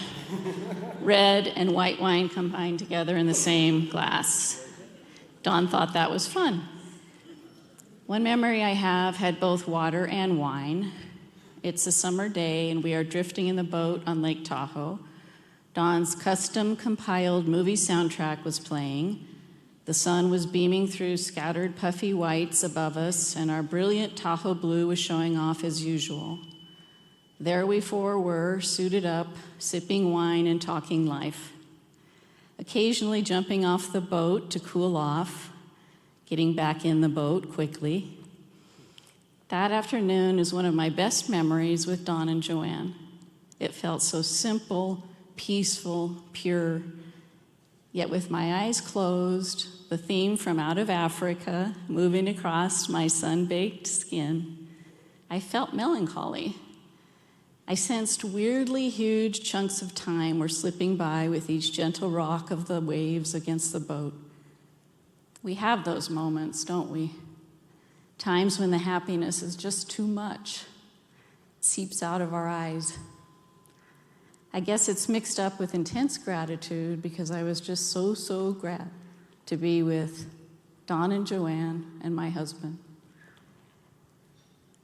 Red and white wine combined together in the same glass. Don thought that was fun. One memory I have had both water and wine. It's a summer day, and we are drifting in the boat on Lake Tahoe. Don's custom-compiled movie soundtrack was playing. The sun was beaming through scattered puffy whites above us, and our brilliant Tahoe blue was showing off as usual. There we four were, suited up, sipping wine and talking life. Occasionally jumping off the boat to cool off, getting back in the boat quickly. That afternoon is one of my best memories with Don and Joanne. It felt so simple, peaceful, pure. Yet with my eyes closed, the theme from Out of Africa moving across my sun-baked skin, I felt melancholy. I sensed weirdly huge chunks of time were slipping by with each gentle rock of the waves against the boat. We have those moments, don't we? Times when the happiness is just too much, seeps out of our eyes. I guess it's mixed up with intense gratitude because I was just so glad to be with Don and Joanne and my husband.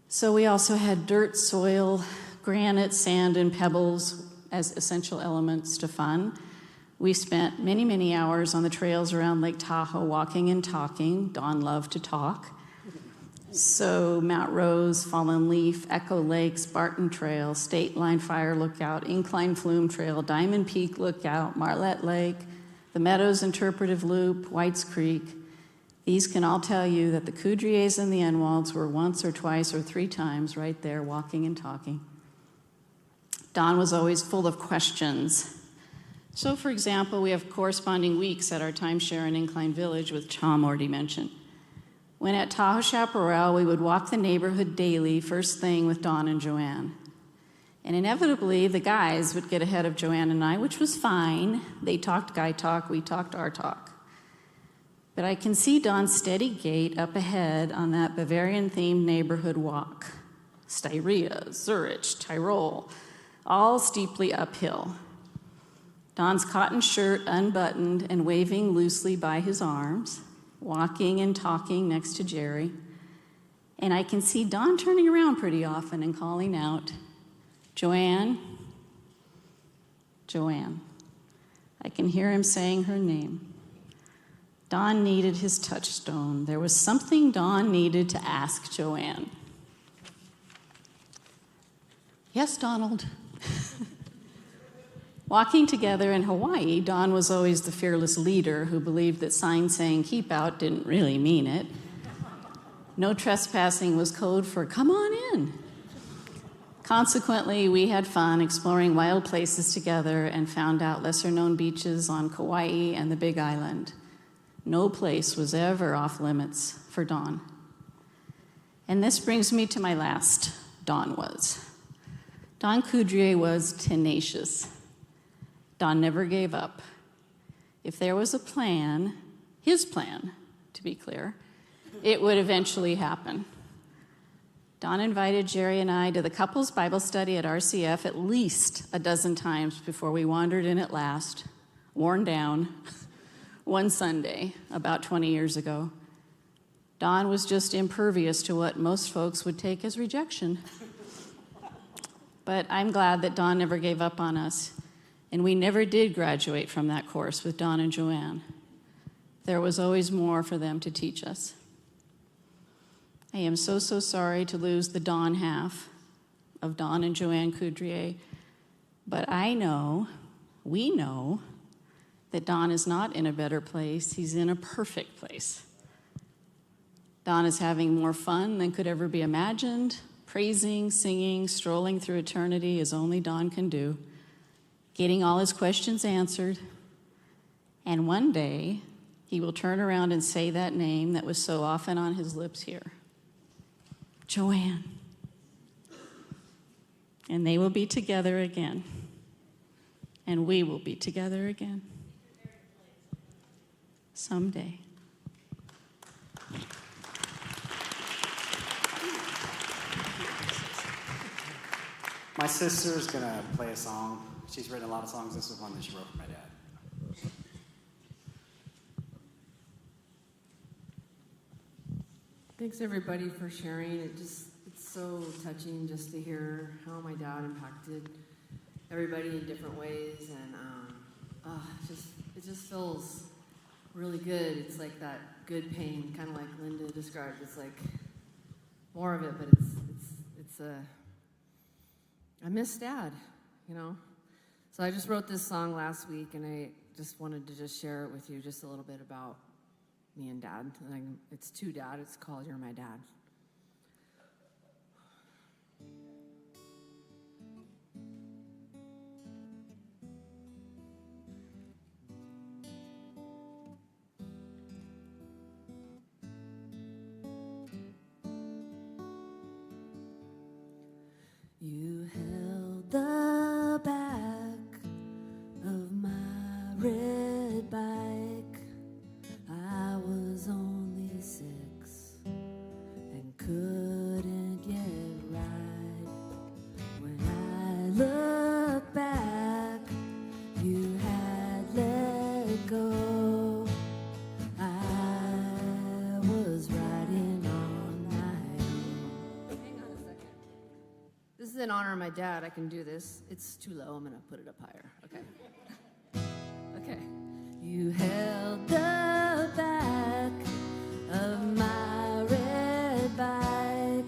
So we also had dirt, soil, granite, sand, and pebbles as essential elements to fun. We spent many, many hours on the trails around Lake Tahoe walking and talking. Don loved to talk. So Mount Rose, Fallen Leaf, Echo Lakes, Barton Trail, State Line Fire Lookout, Incline Flume Trail, Diamond Peak Lookout, Marlette Lake, the Meadows Interpretive Loop, Whites Creek. These can all tell you that the Coudriets and the Enwalds were once or twice or 3 times right there walking and talking. Don was always full of questions. So, for example, we have corresponding weeks at our timeshare in Incline Village, which Tom already mentioned. When at Tahoe Chaparral, we would walk the neighborhood daily, first thing with Don and Joanne. And inevitably, the guys would get ahead of Joanne and I, which was fine. They talked guy talk, we talked our talk. But I can see Don's steady gait up ahead on that Bavarian-themed neighborhood walk. Styria, Zurich, Tyrol, all steeply uphill. Don's cotton shirt unbuttoned and waving loosely by his arms, walking and talking next to Jerry. And I can see Don turning around pretty often and calling out, "Joanne, Joanne." I can hear him saying her name. Don needed his touchstone. There was something Don needed to ask Joanne. "Yes, Donald." Walking together in Hawaii, Don was always the fearless leader who believed that signs saying "keep out" didn't really mean it. No trespassing was code for "come on in." Consequently, we had fun exploring wild places together and found out lesser-known beaches on Kauai and the Big Island. No place was ever off limits for Don. And this brings me to my last Don was. Don Coudriet was tenacious. Don never gave up. If there was a plan, his plan, to be clear, it would eventually happen. Don invited Jerry and I to the couples Bible study at RCF at least a dozen times before we wandered in at last, worn down, one Sunday about 20 years ago. Don was just impervious to what most folks would take as rejection. But I'm glad that Don never gave up on us. And we never did graduate from that course with Don and Joanne. There was always more for them to teach us. I am so sorry to lose the Don half of Don and Joanne Coudriet, but I know, we know, that Don is not in a better place. He's in a perfect place. Don is having more fun than could ever be imagined, praising, singing, strolling through eternity as only Don can do, getting all his questions answered, and one day he will turn around and say that name that was so often on his lips here, Joanne. And they will be together again, and we will be together again someday. My sister's gonna play a song. She's written a lot of songs. This is one that she wrote for my dad. Thanks everybody for sharing. It's so touching just to hear how my dad impacted everybody in different ways, and it just feels really good. It's like that good pain, kind of like Linda described. It's like more of it, but I miss Dad, you know. So I just wrote this song last week, and I just wanted to just share it with you, just a little bit about me and Dad. And it's to Dad. It's called "You're My Dad." You held the back of my red bike. I was only 6 and couldn't yet ride. When I look back, you had let go. I was riding on my own. Hang on a second. This is in honor of my dad. I can do this. It's too low. I'm going to put it up higher. Okay. Okay. You held the back of my red bike.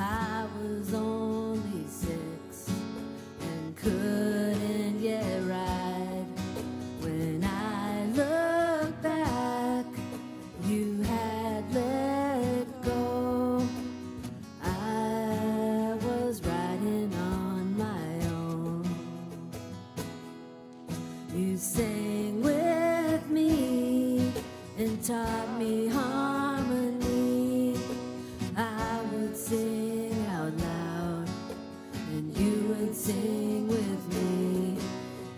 I was only 6 and couldn't yet ride. When I look back, you had let go. I was riding on my own. You sang with me and taught me harmony. I would sing out loud and you would sing with me.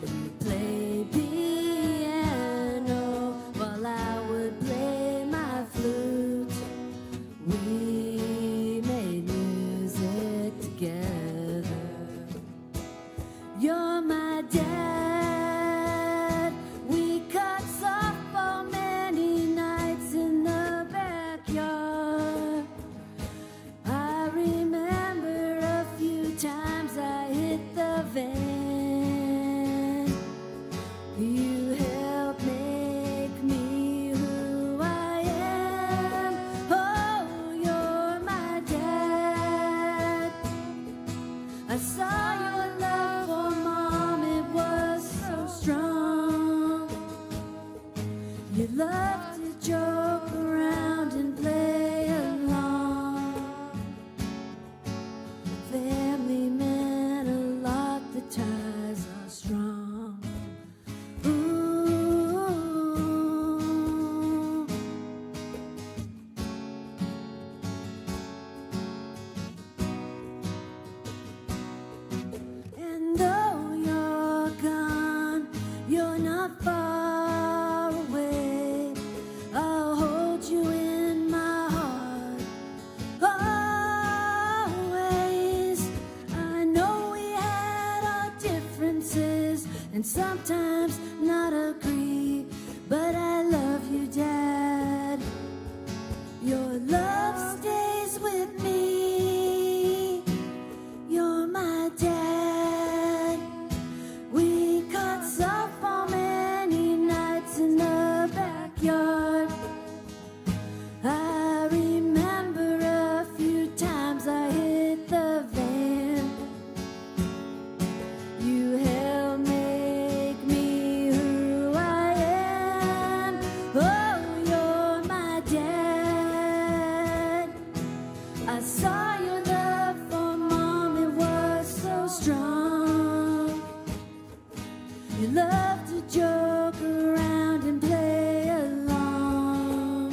You played piano while I would play my flute. We made music together. You're my dad. We cut softball many nights in the backyard. I remember a few times I hit the van. You helped make me who I am. Oh, you're my dad. I saw your love for Mom, it was so strong. You loved to joke around and play along. Family meant a lot, the ties are strong. Ooh. And though you're gone, you're not far away. I'll hold you in my heart always. I know we had our differences and sometimes not agree, but I love you, Dad. Your love stays with me. You're my dad. We caught softball many nights in the backyard. I remember a few times I hit the van. You helped make me who I am. Oh, you're my dad. I saw your love for Mom, it was so strong. You loved to joke around and play along.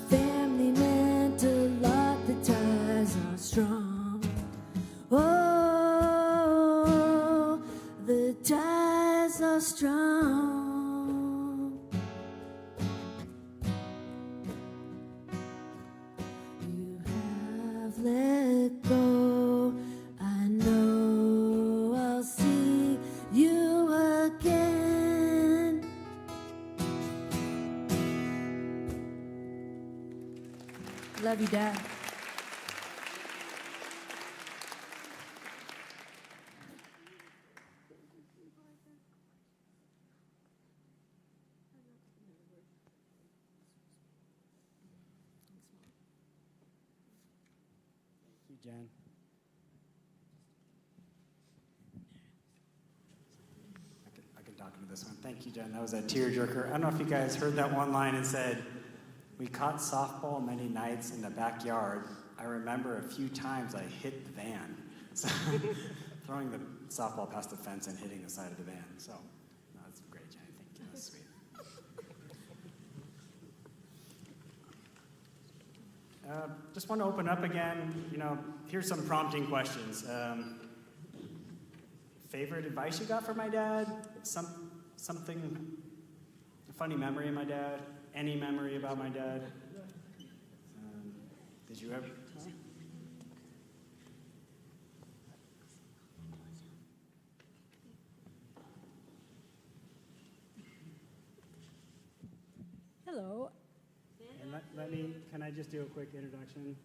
Family meant a lot, the ties are strong. Oh, the ties are strong. You have let go. I know I'll see you again. Love you, Dad. Thank you, Jen. I can talk into this one. Thank you, Jen. That was a tearjerker. I don't know if you guys heard that one line. It said, "We caught softball many nights in the backyard. I remember a few times I hit the van." So, throwing the softball past the fence and hitting the side of the van. So, no, that's great, Jen. Thank you. That's sweet. Just want to open up again. Here's some prompting questions. Favorite advice you got from my dad? Something, a funny memory of my dad? Any memory about my dad? Did you ever? Hello. And can I just do a quick introduction?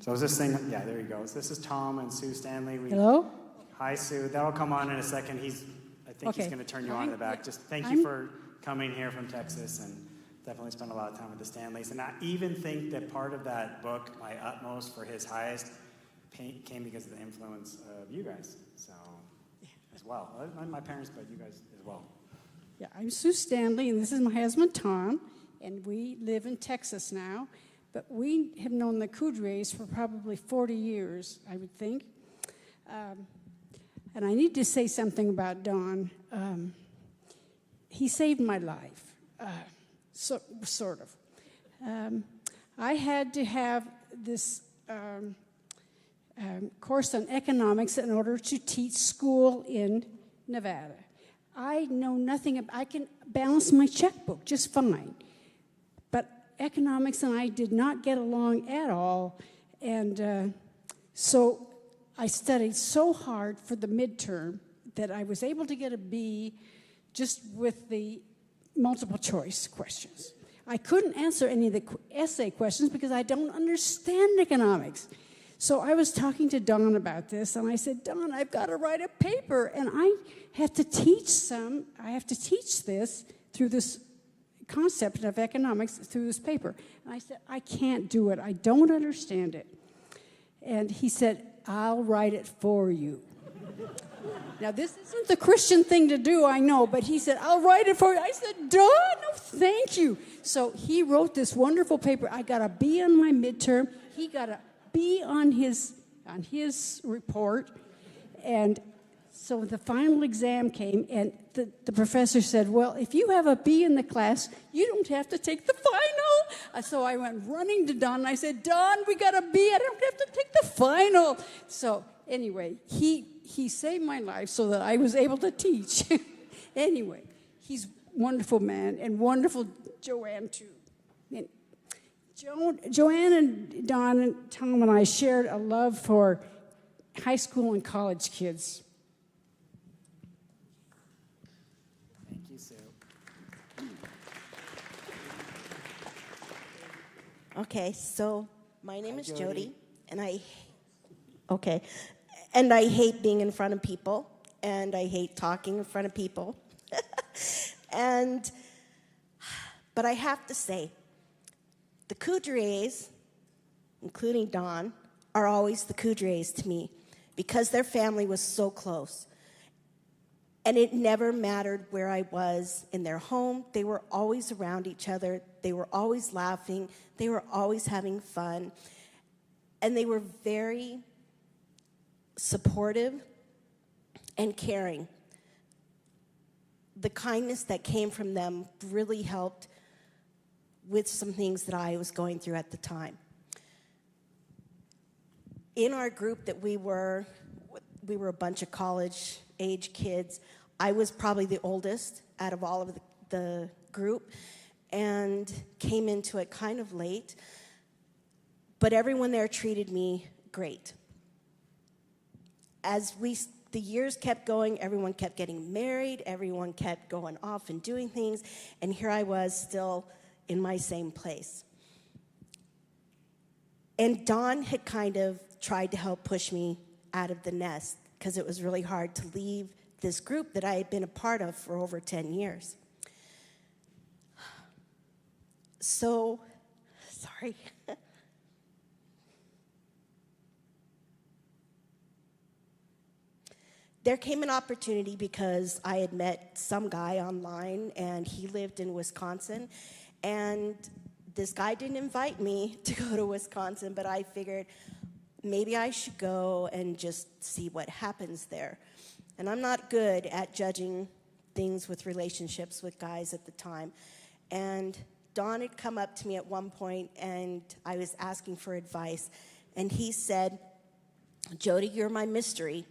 So is this thing, yeah, there you go. This is Tom and Sue Stanley. Hello? Hi, Sue. That'll come on in a second. I think he's going to turn you on in the back. Just thank you for coming here from Texas, and definitely spent a lot of time with the Stanleys. And I even think that part of that book, My Utmost for His Highest, came because of the influence of you guys, so as well. My parents, but you guys as well. Yeah, I'm Sue Stanley, and this is my husband, Tom, and we live in Texas now. But we have known the Coudriets for probably 40 years, I would think. And I need to say something about Don. He saved my life, sort of. I had to have this course on economics in order to teach school in Nevada. I know nothing. I can balance my checkbook just fine. But economics and I did not get along at all. And so I studied so hard for the midterm that I was able to get a B just with the multiple choice questions. I couldn't answer any of the essay questions because I don't understand economics. So I was talking to Don about this, and I said, Don, I've got to write a paper, and I have to teach this through this concept of economics through this paper. And I said, I can't do it. I don't understand it. And he said, I'll write it for you. Now, this isn't the Christian thing to do, I know, but he said, I'll write it for you. I said, Don, no, thank you. So he wrote this wonderful paper. I got a B on my midterm. He got a B on his report. And so the final exam came, and the professor said, well, if you have a B in the class, you don't have to take the final. So I went running to Don, and I said, Don, we got a B. I don't have to take the final. So anyway, he saved my life so that I was able to teach. Anyway, he's a wonderful man, and wonderful Joanne, too. And Joanne and Don and Tom and I shared a love for high school and college kids. Thank you, Sue. Okay, so my name is Jody. Jody, and I hate being in front of people, and I hate talking in front of people. But I have to say, the Coudriets, including Don, are always the Coudriets to me because their family was so close. And it never mattered where I was in their home. They were always around each other. They were always laughing. They were always having fun. And they were very supportive and caring. The kindness that came from them really helped with some things that I was going through at the time. In our group that we were a bunch of college-age kids. I was probably the oldest out of all of the group and came into it kind of late. But everyone there treated me great. As the years kept going, everyone kept getting married, everyone kept going off and doing things, and here I was still in my same place. And Don had kind of tried to help push me out of the nest because it was really hard to leave this group that I had been a part of for over 10 years. So, sorry. There came an opportunity because I had met some guy online, and he lived in Wisconsin, and this guy didn't invite me to go to Wisconsin, but I figured maybe I should go and just see what happens there. And I'm not good at judging things with relationships with guys at the time. And Don had come up to me at one point, and I was asking for advice, and he said, Jody, you're my mystery.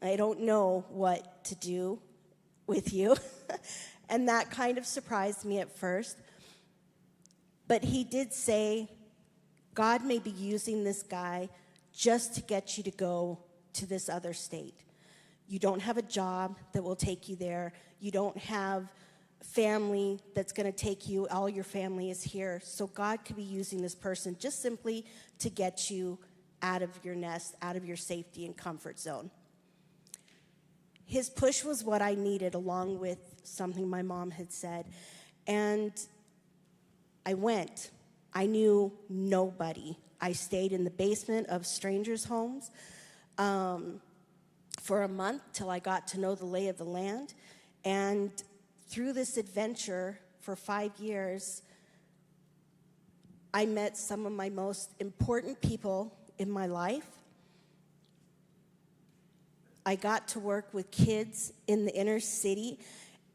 I don't know what to do with you. And that kind of surprised me at first. But he did say, God may be using this guy just to get you to go to this other state. You don't have a job that will take you there. You don't have family that's going to take you. All your family is here. So God could be using this person just simply to get you out of your nest, out of your safety and comfort zone. His push was what I needed, along with something my mom had said. And I went. I knew nobody. I stayed in the basement of strangers' homes for a month till I got to know the lay of the land. And through this adventure for 5 years, I met some of my most important people in my life. I got to work with kids in the inner city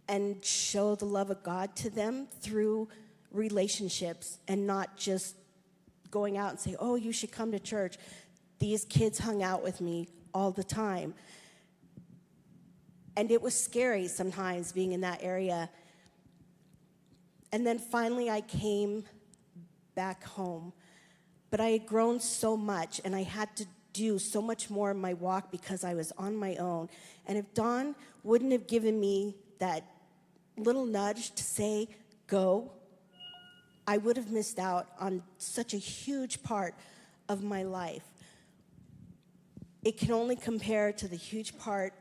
and show the love of God to them through relationships and not just going out and say, oh, you should come to church. These kids hung out with me all the time. And it was scary sometimes being in that area. And then finally I came back home. But I had grown so much, and I had to do so much more in my walk because I was on my own. And if Don wouldn't have given me that little nudge to say, go, I would have missed out on such a huge part of my life. It can only compare to the huge part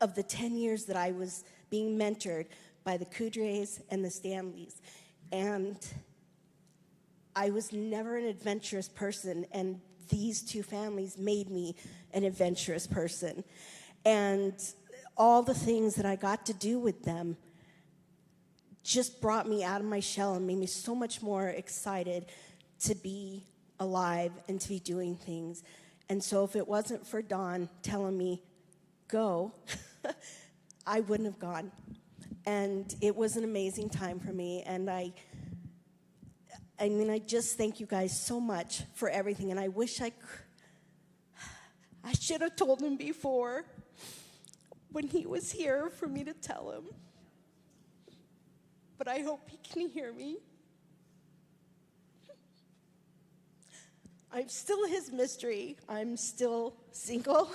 of the 10 years that I was being mentored by the Coudriets and the Stanleys. And I was never an adventurous person, and these two families made me an adventurous person. And all the things that I got to do with them just brought me out of my shell and made me so much more excited to be alive and to be doing things. And so if it wasn't for Don telling me, go, I wouldn't have gone. And it was an amazing time for me. And I just thank you guys so much for everything. And I wish I should have told him before when he was here for me to tell him. But I hope he can hear me. I'm still his mystery. I'm still single.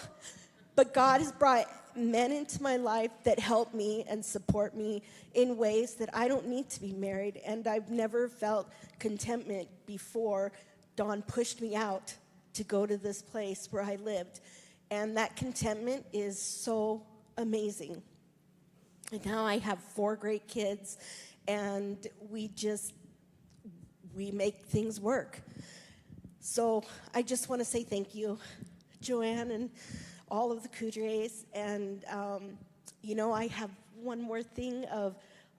But God has brought men into my life that help me and support me in ways that I don't need to be married. And I've never felt contentment before Don pushed me out to go to this place where I lived. And that contentment is so amazing. And now I have 4 great kids, and we make things work. So I just want to say thank you, Joanne, and all of the Coudriets. And, I have one more thing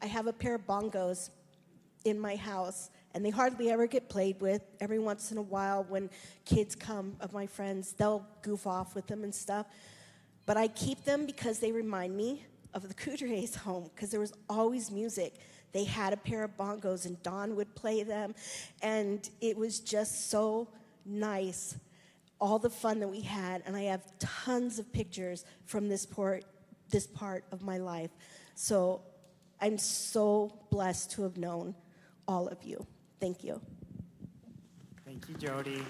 I have a pair of bongos in my house, and they hardly ever get played with. Every once in a while when kids come, of my friends, they'll goof off with them and stuff. But I keep them because they remind me of the Coudriets' home, because there was always music. They had a pair of bongos, and Don would play them, and it was just so nice, all the fun that we had. And I have tons of pictures from this part of my life. So I'm so blessed to have known all of you. Thank you. Thank you, Jody.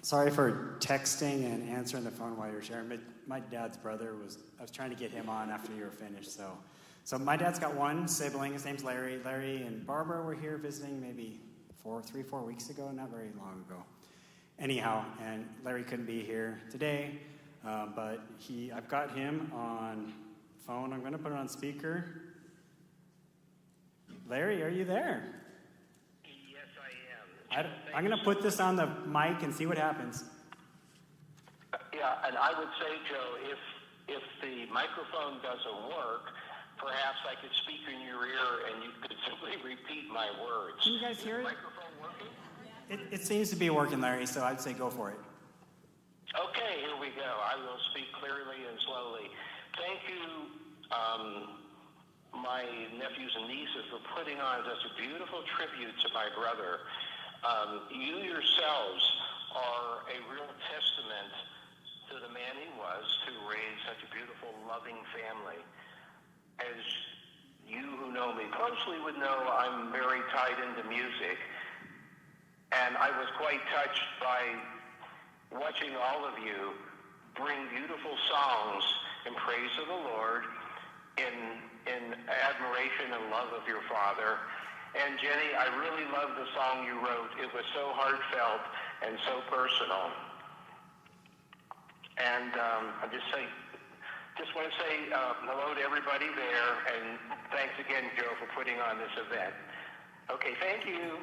Sorry for texting and answering the phone while you were sharing. My dad's brother I was trying to get him on after you were finished. So my dad's got one sibling. His name's Larry. Larry and Barbara were here visiting maybe 4 weeks ago, not very long ago. Anyhow, and Larry couldn't be here today, but I've got him on phone. I'm going to put it on speaker. Larry, are you there? Yes, I am. I'm going to put this on the mic and see what happens. Yeah, and I would say, Joe, if the microphone doesn't work, perhaps I could speak in your ear and you could simply repeat my words. Can you guys hear it? Is the microphone working? It seems to be working, Larry, so I'd say go for it. Okay, here we go. I will speak clearly and slowly. Thank you, my nephews and nieces, for putting on such a beautiful tribute to my brother. You yourselves are a real testament to the man he was to raise such a beautiful, loving family. As you who know me closely would know, I'm very tied into music, and I was quite touched by watching all of you bring beautiful songs in praise of the Lord, in admiration and love of your Father. And Jenny, I really love the song you wrote. It was so heartfelt and so personal. And I just want to say hello to everybody there, and thanks again, Joe, for putting on this event. Okay, thank you.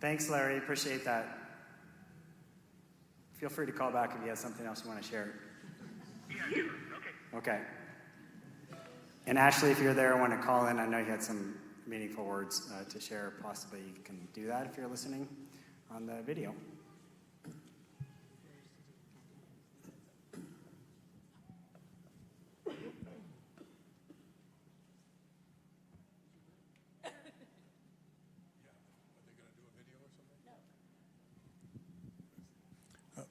Thanks, Larry. Appreciate that. Feel free to call back if you have something else you want to share. Yeah, sure. Okay. Okay. And Ashley, if you're there and want to call in, I know you had some meaningful words to share. Possibly you can do that if you're listening on the video.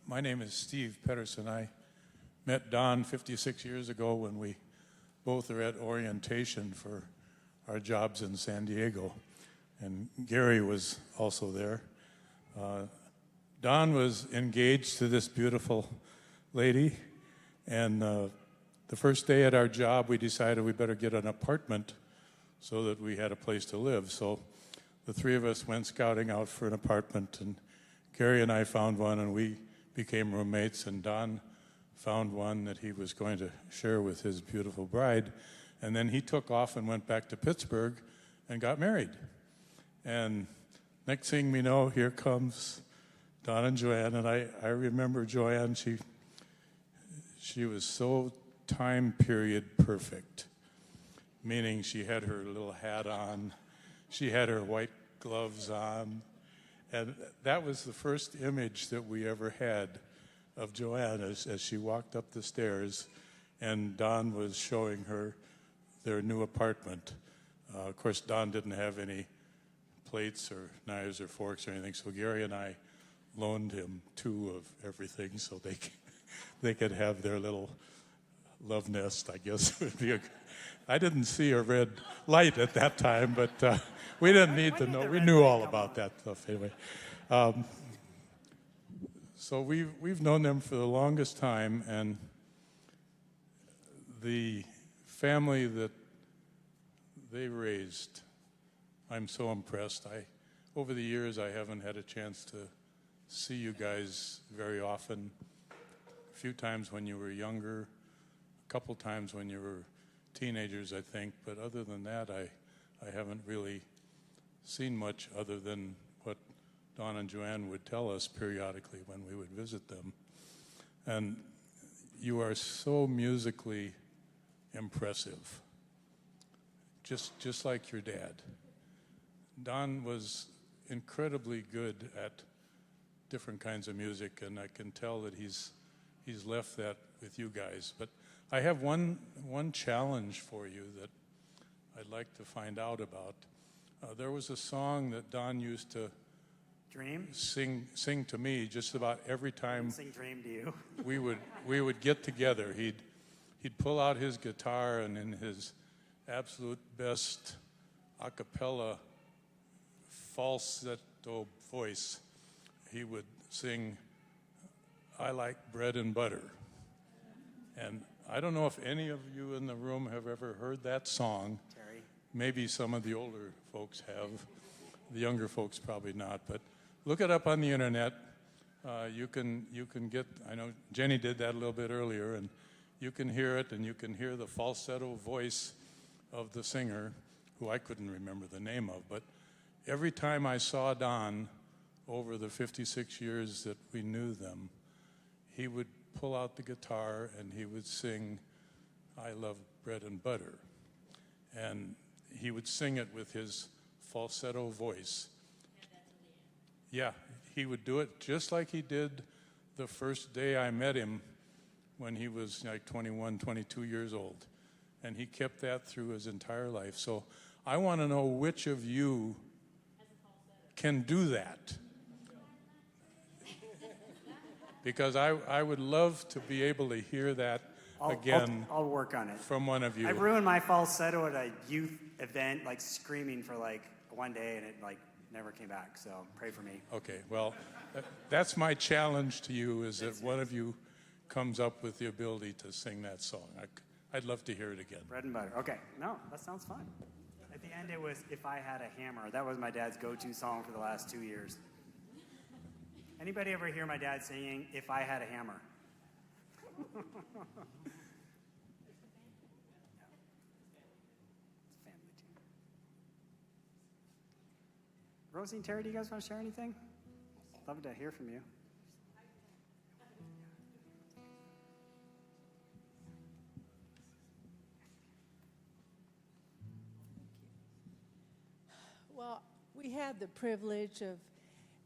My name is Steve Pedersen. I met Don 56 years ago when we both are at orientation for our jobs in San Diego. And Gary was also there. Don was engaged to this beautiful lady, and the first day at our job we decided we better get an apartment so that we had a place to live. So the three of us went scouting out for an apartment, and Gary and I found one, and we became roommates, and Don found one that he was going to share with his beautiful bride. And then he took off and went back to Pittsburgh and got married. And next thing we know, here comes Don and Joanne. And I remember Joanne, she was so time period perfect, meaning she had her little hat on, she had her white gloves on, and that was the first image that we ever had of Joanne as she walked up the stairs, and Don was showing her their new apartment. Of course, Don didn't have any plates or knives or forks or anything, so Gary and I loaned him 2 of everything so they could have their little love nest, I guess. Would be I didn't see a red light at that time, but we didn't need to know. We knew all about that stuff anyway. So we've known them for the longest time, and the family that they raised, I'm so impressed. Over the years, I haven't had a chance to see you guys very often. A few times when you were younger, a couple times when you were teenagers, I think. But other than that, I haven't really seen much other than what Don and Joanne would tell us periodically when we would visit them. And you are so musically impressive, just like your dad. Don was incredibly good at different kinds of music, and I can tell that he's left that with you guys. But I have one challenge for you that I'd like to find out about. There was a song that Don used to Dream? Sing to me just about every time. Sing Dream to you. we would get together. He'd pull out his guitar, and in his absolute best a cappella falsetto voice, he would sing, "I like bread and butter." And I don't know if any of you in the room have ever heard that song. Terry. Maybe some of the older folks have. The younger folks probably not. But look it up on the internet. You can get, I know Jenny did that a little bit earlier, and you can hear it, and you can hear the falsetto voice of the singer, who I couldn't remember the name of. But every time I saw Don over the 56 years that we knew them, he would pull out the guitar and he would sing, "I love bread and butter." And he would sing it with his falsetto voice. Yeah, he would do it just like he did the first day I met him when he was like 21, 22 years old. And he kept that through his entire life. So I want to know which of you can do that. Because I would love to be able to hear that again. I'll work on it. From one of you. I ruined my falsetto at a youth event, like screaming for like one day, and it like never came back. So pray for me. Okay, well, that's my challenge to you, is that one of you comes up with the ability to sing that song. I'd love to hear it again. Bread and butter. Okay. No, that sounds fun. At the end, it was If I Had a Hammer. That was my dad's go-to song for the last 2 years. Anybody ever hear my dad singing If I Had a Hammer? It's a family tune. Rosie and Terry, do you guys want to share anything? Love to hear from you. Well, we had the privilege of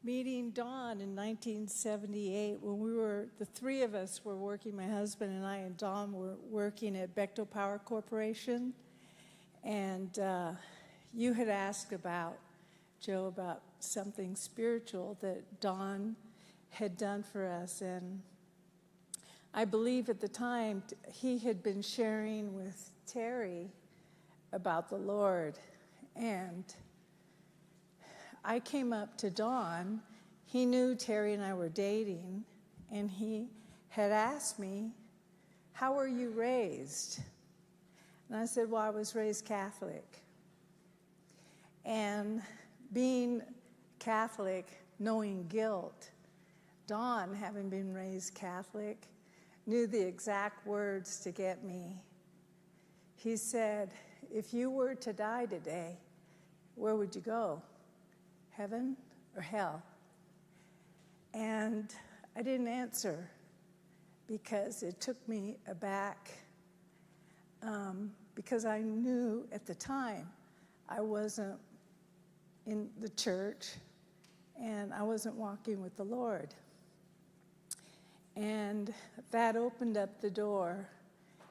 meeting Don in 1978 when the three of us were working, my husband and I and Don were working at Bechtel Power Corporation. And you had asked about, Joe, about something spiritual that Don had done for us. And I believe at the time he had been sharing with Terry about the Lord. And I came up to Don. He knew Terry and I were dating, and he had asked me, how were you raised? And I said, well, I was raised Catholic. And being Catholic, knowing guilt, Don, having been raised Catholic, knew the exact words to get me. He said, if you were to die today, where would you go? Heaven or hell? And I didn't answer because it took me aback because I knew at the time I wasn't in the church and I wasn't walking with the Lord. And that opened up the door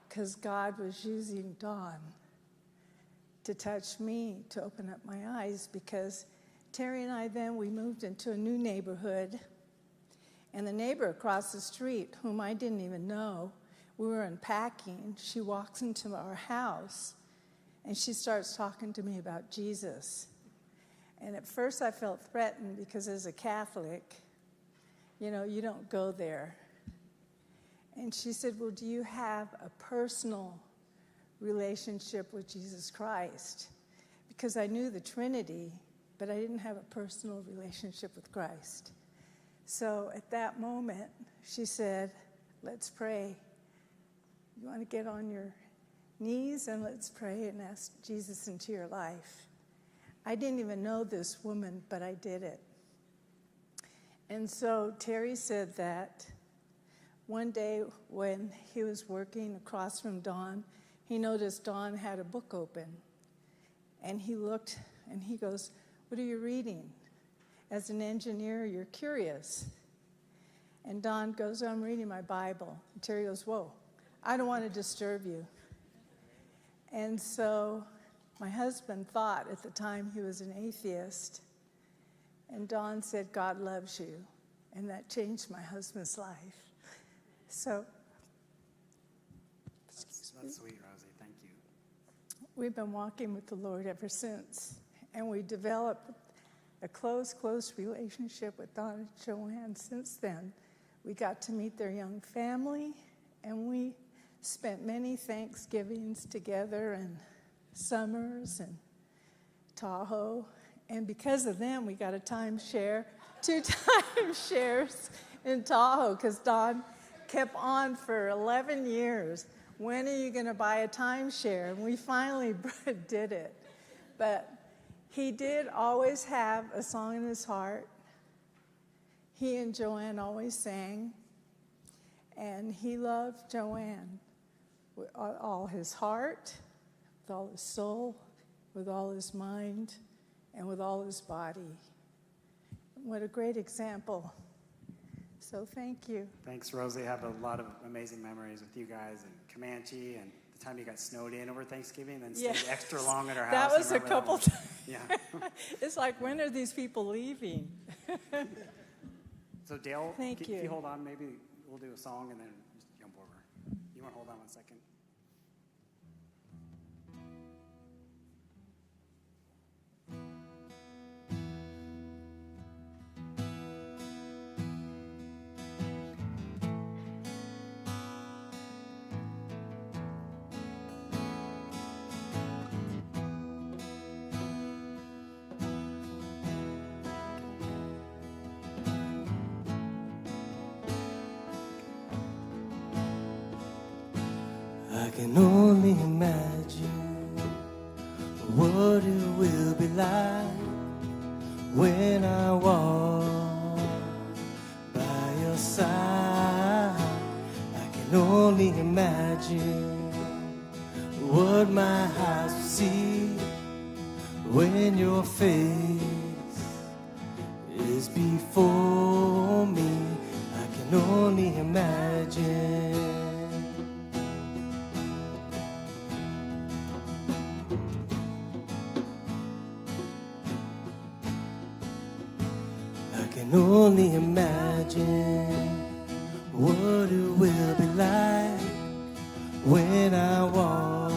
because God was using Dawn to touch me, to open up my eyes, because Terry and I then, we moved into a new neighborhood, and the neighbor across the street, whom I didn't even know, we were unpacking, she walks into our house, and she starts talking to me about Jesus. And at first I felt threatened because as a Catholic, you know, you don't go there. And she said, well, do you have a personal relationship with Jesus Christ? Because I knew the Trinity, but I didn't have a personal relationship with Christ. So at that moment, she said, let's pray. You want to get on your knees and let's pray and ask Jesus into your life. I didn't even know this woman, but I did it. And so Terry said that one day when he was working across from Dawn, he noticed Dawn had a book open. And he looked and he goes, what are you reading? As an engineer, you're curious. And Dawn goes, I'm reading my Bible. And Terry goes, whoa, I don't want to disturb you. And so my husband thought at the time he was an atheist. And Dawn said, God loves you. And that changed my husband's life. So, That's sweet, Rosie. Thank you. we've been walking with the Lord ever since. And we developed a close relationship with Don and Joanne since then. We got to meet their young family, and we spent many Thanksgivings together and summers and Tahoe. And because of them, we got a timeshare, 2 timeshares in Tahoe, because Don kept on for 11 years. When are you going to buy a timeshare? And we finally did it. But he did always have a song in his heart. He and Joanne always sang. And he loved Joanne with all his heart, with all his soul, with all his mind, and with all his body. What a great example. So thank you. Thanks, Rosie. I have a lot of amazing memories with you guys and Comanche and the time you got snowed in over Thanksgiving and then stayed extra long at our house. That was a couple times. Yeah. It's like, when are these people leaving? So Dale, Thank if you. you hold on, maybe we'll do a song and then just jump over. You want to hold on 1 second? I can only imagine what it will be like when I walk by your side. I can only imagine what my eyes will see when your face is before me. I can only imagine. I can only imagine what it will be like when I walk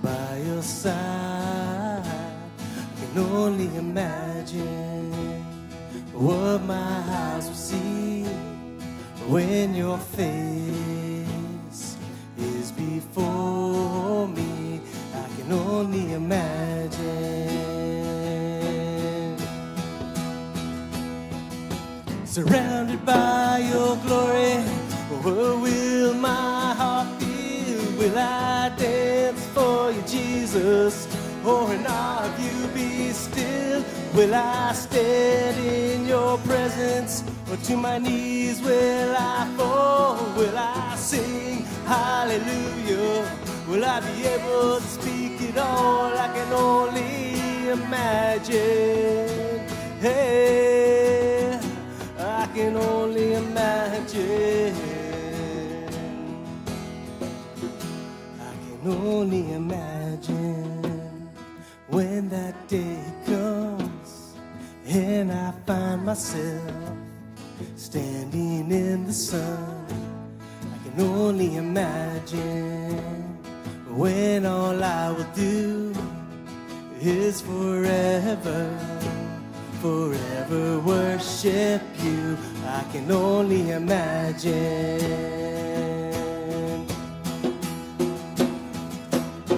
by your side. I can only imagine what my eyes will see when your face is before me. I can only imagine. Surrounded by your glory, where will my heart be? Will I dance for you, Jesus? Or in awe of you be still? Will I stand in your presence? Or to my knees will I fall? Will I sing hallelujah? Will I be able to speak it all? I can only imagine. Hey, I can only imagine. I can only imagine when that day comes and I find myself standing in the sun. I can only imagine when all I will do is forever worship you. I can only imagine.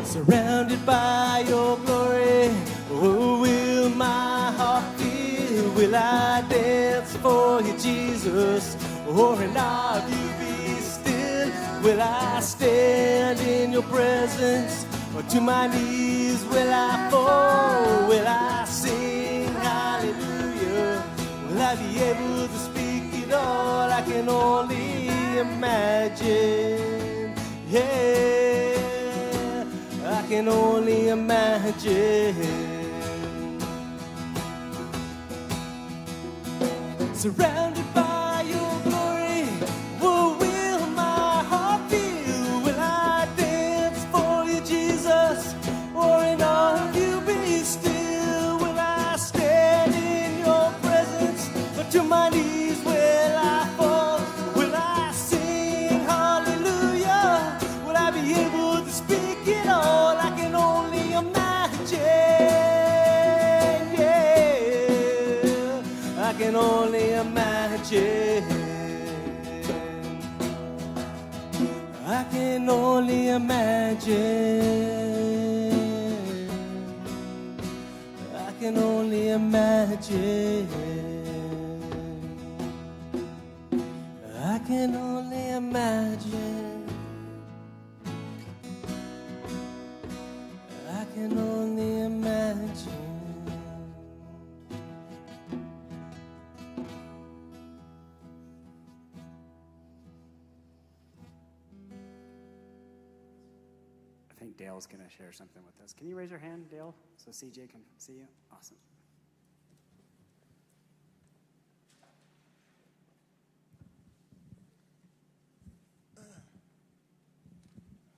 Surrounded by your glory, oh, will my heart feel? Will I dance for you, Jesus? Or in awe of you be still? Will I stand in your presence? Or to my knees will I fall? Will I sing hallelujah? Will I be able to speak it all? I can only imagine. Yeah, I can only imagine. Surrounded by your glory, what will my heart feel? Will I dance for you, Jesus? Or in awe of you be still? Will I stand in your presence? Or to my knees will I fall? Will I sing hallelujah? Will I be able to speak it all? I can only imagine. Yeah, I can only imagine. I can only imagine. I can only imagine. I can only imagine. I can only imagine. I think Dale's going to share something with us. Can you raise your hand, Dale, so CJ can see you? Awesome.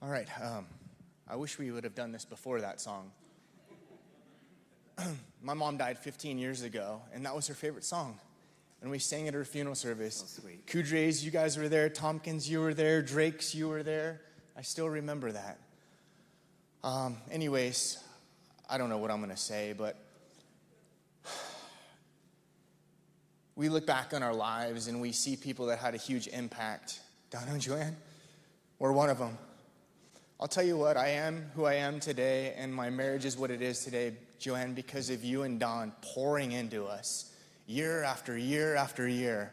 All right. I wish we would have done this before that song. My mom died 15 years ago, and that was her favorite song. And we sang at her funeral service. So sweet. Coudriet's, you guys were there. Tompkins, you were there. Drake's, you were there. I still remember that. Anyways, I don't know what I'm going to say, but we look back on our lives and we see people that had a huge impact. Donna and Joanne, we're one of them. I'll tell you what, I am who I am today, and my marriage is what it is today, Joanne, because of you and Don pouring into us year after year after year.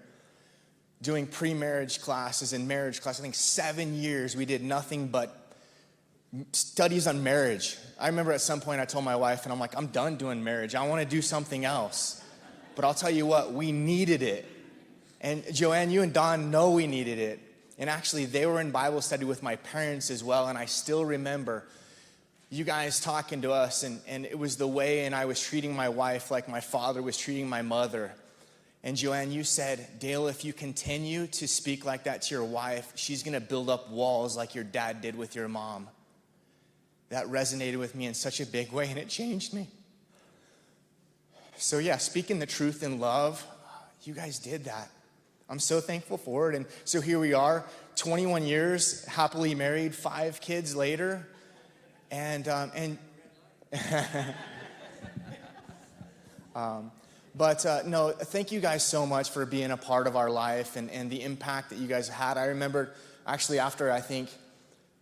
doing pre-marriage classes and marriage classes. I think 7 years we did nothing but studies on marriage. I remember at some point I told my wife, and I'm like, I'm done doing marriage. I want to do something else. But I'll tell you what, we needed it. And Joanne, you and Don know we needed it. And actually, they were in Bible study with my parents as well, and I still remember you guys talking to us, and it was the way, and I was treating my wife like my father was treating my mother. And Joanne, you said, Dale, if you continue to speak like that to your wife, she's going to build up walls like your dad did with your mom. That resonated with me in such a big way, and it changed me. So yeah, speaking the truth in love, you guys did that. I'm so thankful for it. And so here we are, 21 years, happily married, 5 kids later. No, thank you guys so much for being a part of our life and the impact that you guys had. I remember actually after, I think,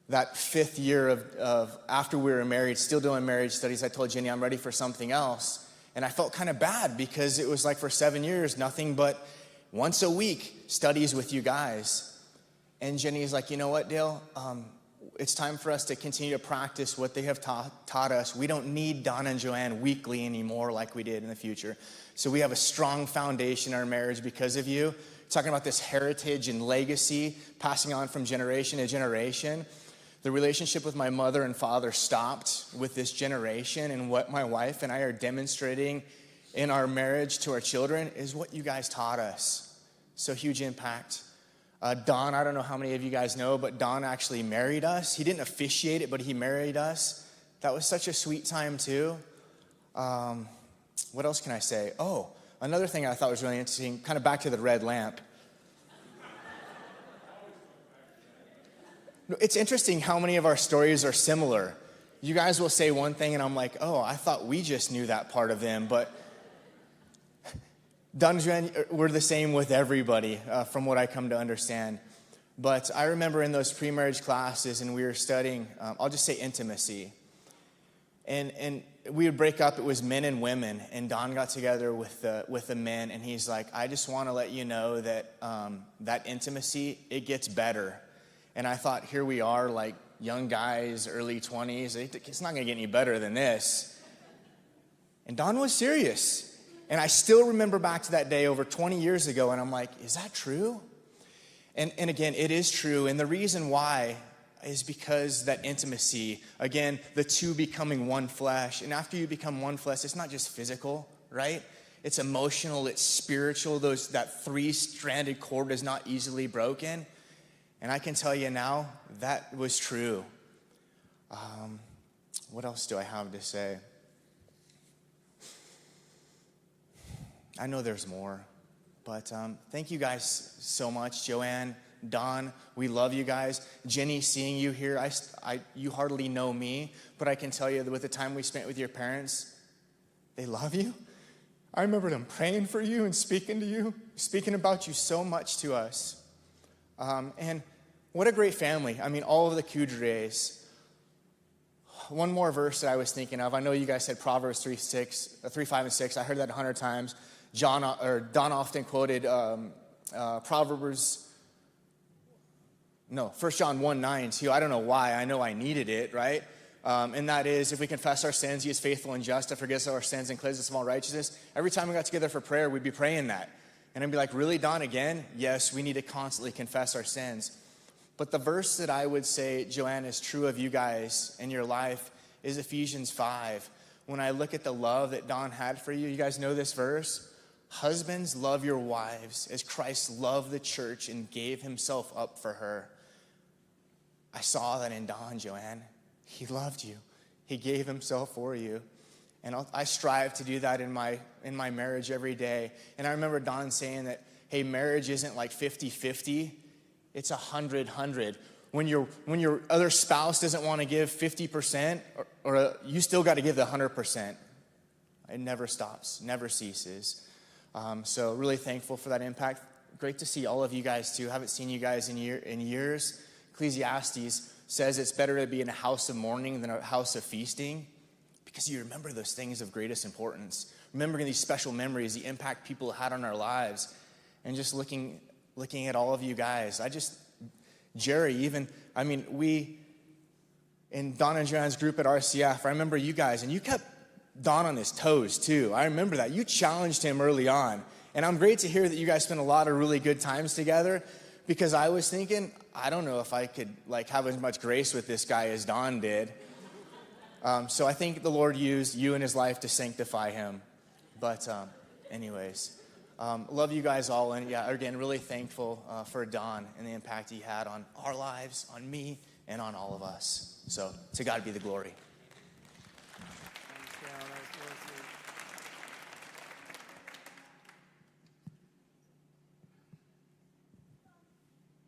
that 5th year of after we were married, still doing marriage studies, I told Jenny I'm ready for something else. And I felt kind of bad because it was like for 7 years, nothing but once a week studies with you guys. And Jenny's like, you know what, Dale? It's time for us to continue to practice what they have taught us. We don't need Don and Joanne weekly anymore like we did in the future. So we have a strong foundation in our marriage because of you. Talking about this heritage and legacy passing on from generation to generation. The relationship with my mother and father stopped with this generation, and what my wife and I are demonstrating in our marriage to our children is what you guys taught us. So huge impact. Don, I don't know how many of you guys know, but Don actually married us. He didn't officiate it, but he married us. That was such a sweet time too. What else can I say? Oh, another thing I thought was really interesting, kind of back to the red lamp. It's interesting how many of our stories are similar. You guys will say one thing, and I'm like, oh, I thought we just knew that part of them. But Don and Joanne, we're the same with everybody, from what I come to understand. But I remember in those pre-marriage classes, and we were studying, I'll just say intimacy. And we would break up, it was men and women, and Don got together with the men, and he's like, I just want to let you know that that intimacy, it gets better. And I thought, here we are, like young guys, early 20s. It's not going to get any better than this. And Don was serious. And I still remember back to that day over 20 years ago, and I'm like, is that true? And again, it is true. And the reason why is because that intimacy, again, the two becoming one flesh. And after you become one flesh, it's not just physical, right? It's emotional, it's spiritual. That 3-stranded cord is not easily broken. And I can tell you now, that was true. What else do I have to say? I know there's more, but thank you guys so much. Joanne, Don, we love you guys. Jenny, seeing you here, you hardly know me, but I can tell you that with the time we spent with your parents, they love you. I remember them praying for you and speaking to you, speaking about you so much to us. And what a great family. I mean, all of the Coudriets. One more verse that I was thinking of. I know you guys said Proverbs 3, 5, and 6. I heard that 100 times. Don often quoted 1 John 1, 9 too. I don't know why. I know I needed it, right? And that is, if we confess our sins, he is faithful and just to forgive us our sins and cleanse us from all righteousness. Every time we got together for prayer, we'd be praying that. And I'd be like, really, Don, again? Yes, we need to constantly confess our sins. But the verse that I would say, Joanne, is true of you guys in your life is Ephesians 5. When I look at the love that Don had for you, you guys know this verse? Husbands, love your wives as Christ loved the church and gave himself up for her. I saw that in Don, Joanne. He loved you. He gave himself for you. And I strive to do that in my marriage every day. And I remember Don saying that, hey, marriage isn't like 50-50. It's 100-100. When your other spouse doesn't want to give 50%, or you still got to give the 100%. It never stops, never ceases. So really thankful for that impact. Great to see all of you guys too. Haven't seen you guys in years. Ecclesiastes says it's better to be in a house of mourning than a house of feasting, because you remember those things of greatest importance. Remembering these special memories, the impact people had on our lives. And just looking looking at all of you guys. Jerry, even, we, in Don and Joanne's group at RCF, I remember you guys, and you kept Don on his toes too. I remember that. You challenged him early on. And I'm great to hear that you guys spent a lot of really good times together, because I was thinking, I don't know if I could have as much grace with this guy as Don did. So I think the Lord used you in his life to sanctify him. But anyways, love you guys all. And yeah, again, really thankful for Don and the impact he had on our lives, on me, and on all of us. So to God be the glory.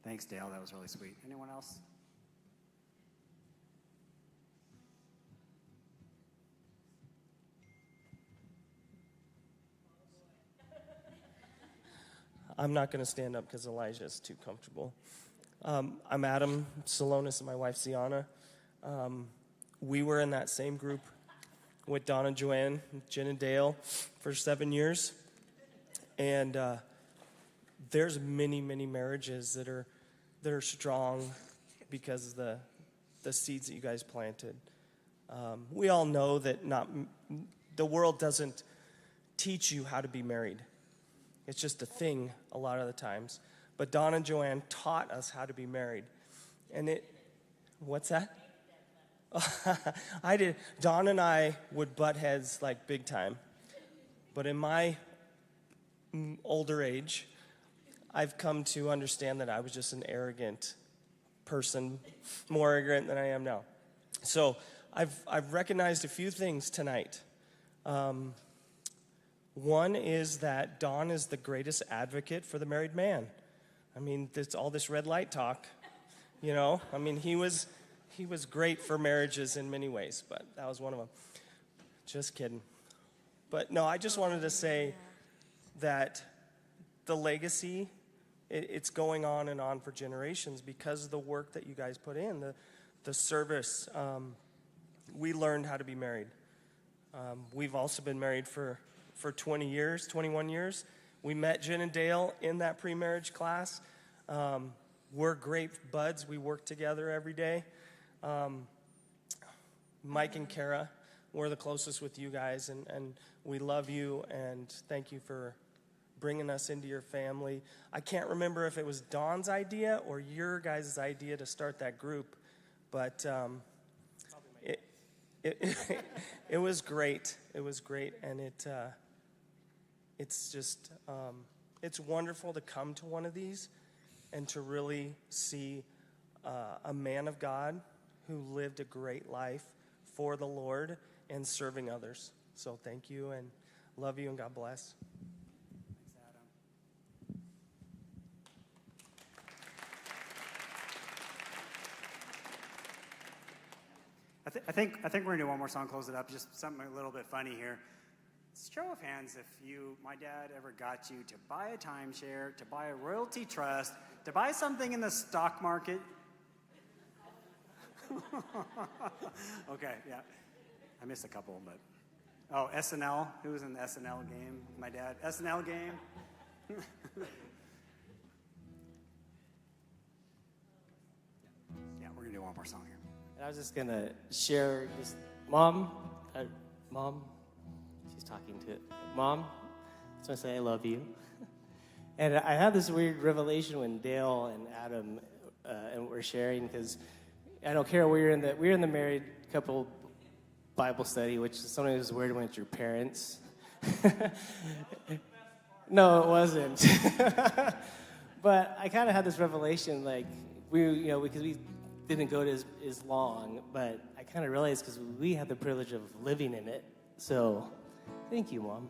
Thanks, Dale. That was really sweet. Anyone else? I'm not going to stand up because Elijah's too comfortable. I'm Adam Salonis and my wife, Ziana. We were in that same group with Don and Joanne, Jen and Dale, for 7 years. And there's many, many marriages that are strong because of the seeds that you guys planted. We all know that the world doesn't teach you how to be married. It's just a thing a lot of the times. But Don and Joanne taught us how to be married. And what's that? I did. Don and I would butt heads big time. But in my older age, I've come to understand that I was just an arrogant person, more arrogant than I am now. So I've recognized a few things tonight. One is that Don is the greatest advocate for the married man. It's all this red light talk, He was great for marriages in many ways, but that was one of them. Just kidding. But no, I just wanted to say that the legacy, it's going on and on for generations because of the work that you guys put in, the service. We learned how to be married. We've also been married for 20 years, 21 years. We met Jen and Dale in that pre-marriage class. We're great buds. We work together every day. Mike and Kara, we're the closest with you guys, and we love you, and thank you for bringing us into your family. I can't remember if it was Don's idea or your guys' idea to start that group, but it was great. It was great, and it's just it's wonderful to come to one of these and to really see a man of God who lived a great life for the Lord and serving others. So thank you, and love you, and God bless. I think we're gonna do one more song, close it up. Just something a little bit funny here. Show of hands if my dad ever got you to buy a timeshare, to buy a royalty trust, to buy something in the stock market. Okay, yeah. I missed a couple, but SNL. Who was in the SNL game? My dad. SNL game. Yeah, we're gonna do one more song here. And I was just going to share just, Mom, she's talking to it. Mom, I just want to say I love you. And I had this weird revelation when Dale and Adam and were sharing, because I know, Carol, we were in the married couple Bible study, which is sometimes weird when it's your parents. No, it wasn't. But I kind of had this revelation, because we didn't go to as long, but I kind of realized because we had the privilege of living in it. So, thank you, Mom.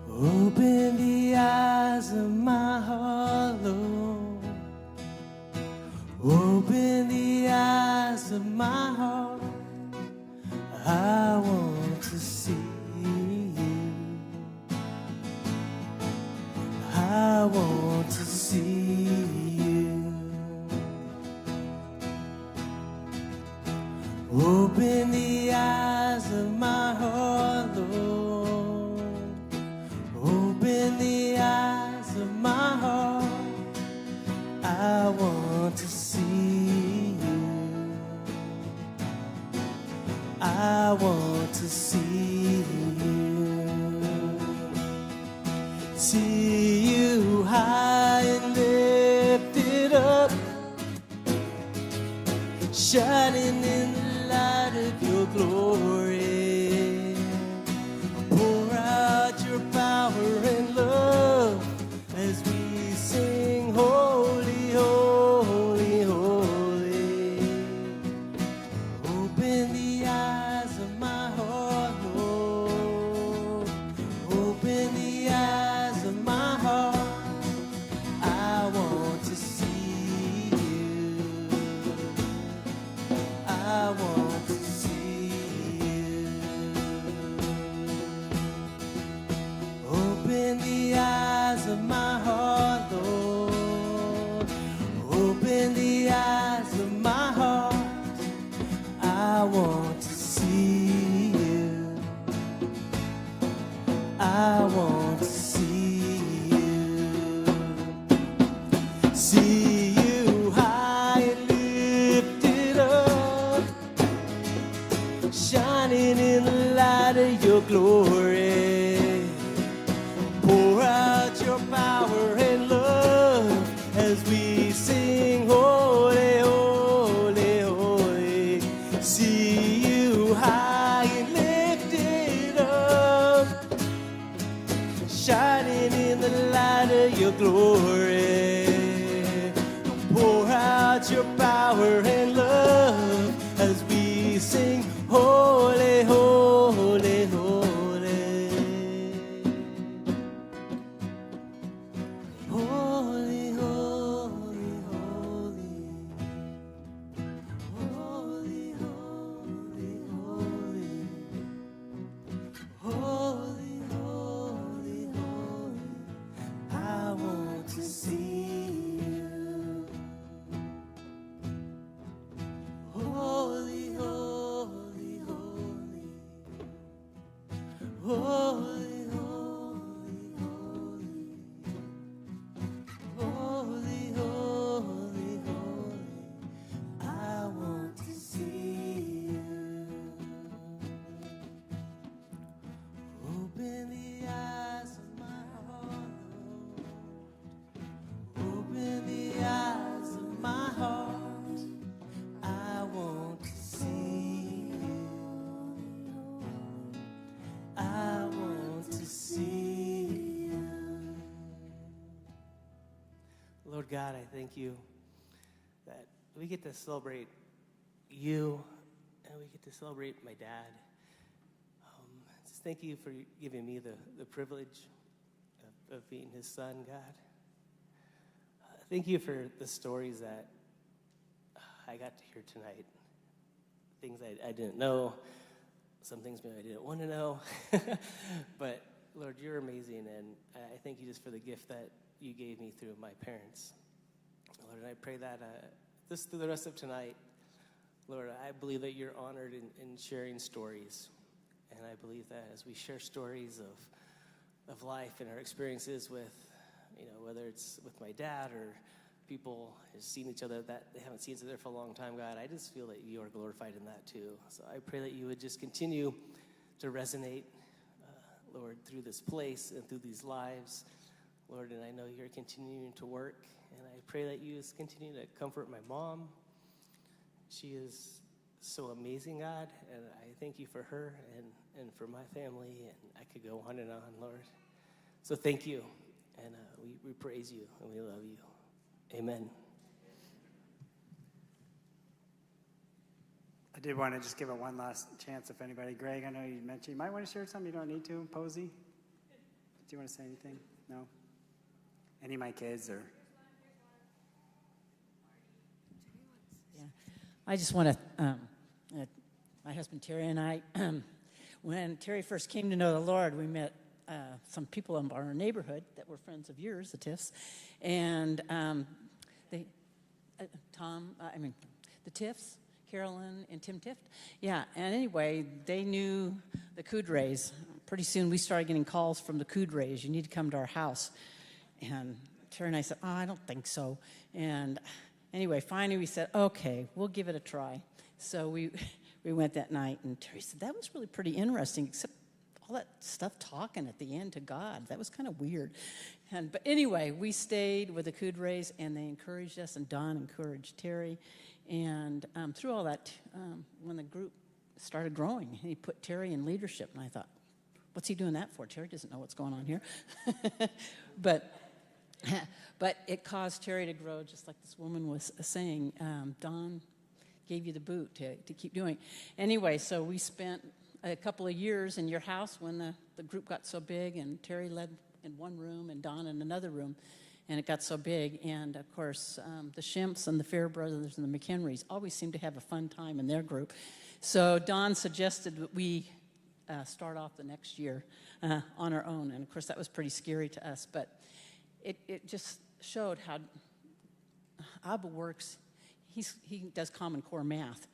Open the eyes of my heart, Lord. Open the eyes of my heart. I want to see. I want to see you. Open the eyes See you high and lifted up, shining in the light of your glory. Pour out your power and love as we sing, holy, holy, holy. Open the eyes of my heart, Lord. Open the eyes of my heart. I want to see you. I want to see you. Open the eyes of my heart, Lord. Open the eyes of my heart. I want to see you. I want to see you. See you high and lifted up, shining in the light of your glory. Pour out your power and love as we sing, holy, holy, holy. See you high and lifted up, shining in the light of your glory. Pour out your power and love as we sing, holy, holy, holy. Holy, holy, holy. Holy, holy, holy. Holy, holy, holy. I want to see you. Holy, holy, holy. Holy, holy, holy. Holy, holy, holy. I want to see you. Open the eyes of my heart, Lord. Open the eyes of my heart. I want to see you. I want to see you. Lord God, I thank you that we get to celebrate you and we get to celebrate my dad. Just thank you for giving me the privilege of being his son, God. Thank you for the stories that I got to hear tonight. Things I didn't know, some things maybe I didn't want to know. But Lord, you're amazing, and I thank you just for the gift that you gave me through my parents. Lord, and I pray that just through the rest of tonight, Lord, I believe that you're honored in sharing stories. And I believe that as we share stories of life and our experiences with, whether it's with my dad or people who've seen each other that they haven't seen each other for a long time, God, I just feel that you are glorified in that too. So I pray that you would just continue to resonate, Lord, through this place and through these lives, Lord, and I know you're continuing to work, and I pray that you just continue to comfort my mom. She is so amazing, God, and I thank you for her and for my family, and I could go on and on, Lord. So thank you, and we praise you, and we love you. Amen. I did want to just give it one last chance if anybody. Greg, I know you mentioned you might want to share something. You don't need to. Posey, do you want to say anything? No? Any of my kids or? Yeah. I just want to, my husband Terry and I, when Terry first came to know the Lord, we met some people in our neighborhood that were friends of yours, the Tiffs, and the Tiffs, Carolyn and Tim Tift. Yeah, and anyway, they knew the Coudriets. Pretty soon we started getting calls from the Coudriets, you need to come to our house. And Terry and I said, I don't think so. And anyway, finally we said, okay, we'll give it a try. So we went that night, and Terry said, that was really pretty interesting, except all that stuff talking at the end to God. That was kind of weird. But anyway, we stayed with the Coudriets, and they encouraged us, and Don encouraged Terry. And through all that, when the group started growing, he put Terry in leadership, and I thought, what's he doing that for? Terry doesn't know what's going on here. But it caused Terry to grow, just like this woman was saying. Don gave you the boot to keep doing. Anyway, so we spent a couple of years in your house when the group got so big, and Terry led in one room and Don in another room, and it got so big. And, of course, the Shimps and the Fair Brothers and the McHenrys always seemed to have a fun time in their group. So Don suggested that we start off the next year on our own. And, of course, that was pretty scary to us. But it just showed how Abba works. He does Common Core math.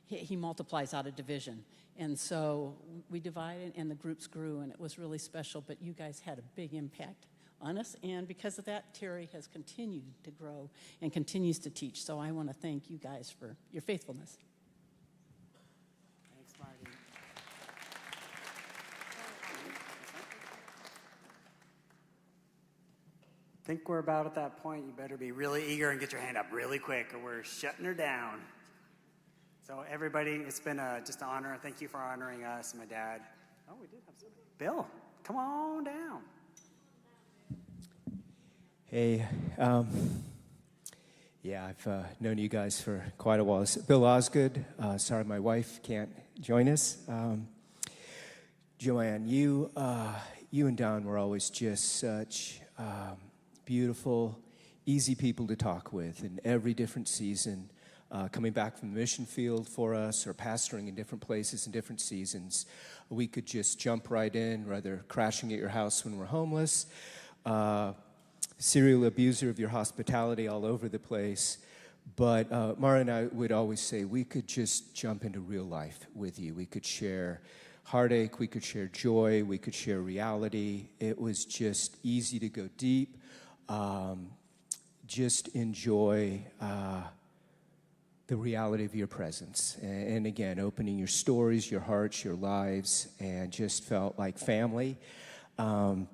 He multiplies out of division. And so we divided, and the groups grew, and it was really special. But you guys had a big impact on us. And because of that, Terry has continued to grow and continues to teach. So I want to thank you guys for your faithfulness. Thanks, Marty. I think we're about at that point. You better be really eager and get your hand up really quick, or we're shutting her down. So everybody, it's been just an honor. Thank you for honoring us and my dad. Oh, we did have somebody. Bill, come on down. Hey, yeah, I've known you guys for quite a while. Bill Osgood. Sorry my wife can't join us. Joanne, you and Don were always just such beautiful, easy people to talk with in every different season. Coming back from the mission field for us, or pastoring in different places in different seasons, we could just jump right in, rather crashing at your house when we're homeless, serial abuser of your hospitality all over the place. But Mara and I would always say we could just jump into real life with you. We could share heartache, we could share joy, we could share reality. It was just easy to go deep. Just enjoy the reality of your presence. And again, opening your stories, your hearts, your lives, and just felt like family. And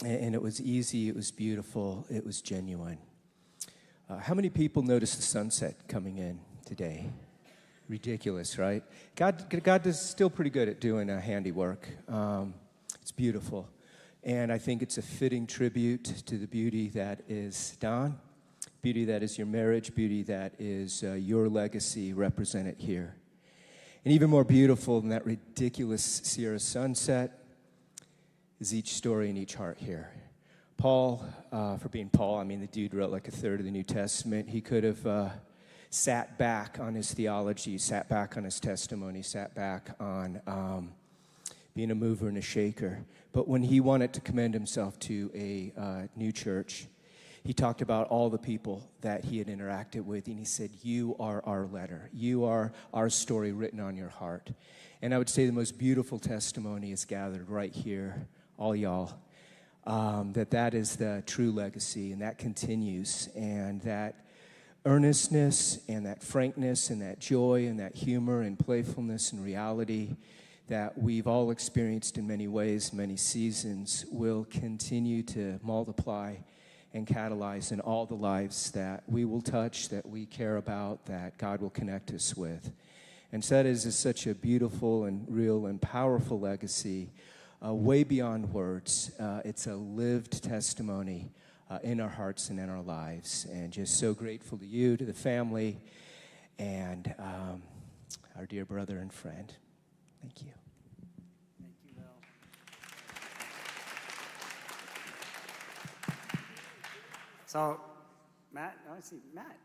it was easy, it was beautiful, it was genuine. How many people noticed the sunset coming in today? Ridiculous, right? God is still pretty good at doing handiwork. It's beautiful. And I think it's a fitting tribute to the beauty that is Don, beauty that is your marriage, beauty that is your legacy represented here. And even more beautiful than that ridiculous Sierra sunset is each story in each heart here. Paul, for being Paul, I mean, the dude wrote like a third of the New Testament. He could have sat back on his theology, sat back on his testimony, sat back on being a mover and a shaker. But when he wanted to commend himself to a new church, he talked about all the people that he had interacted with, and he said, you are our letter. You are our story written on your heart. And I would say the most beautiful testimony is gathered right here, all y'all, that is the true legacy, and that continues, and that earnestness and that frankness and that joy and that humor and playfulness and reality that we've all experienced in many ways, many seasons, will continue to multiply and catalyze in all the lives that we will touch, that we care about, that God will connect us with. And so that is such a beautiful and real and powerful legacy, way beyond words. It's a lived testimony in our hearts and in our lives. And just so grateful to you, to the family, and our dear brother and friend. Thank you. Thank you, Bill. So, Matt, I see Matt.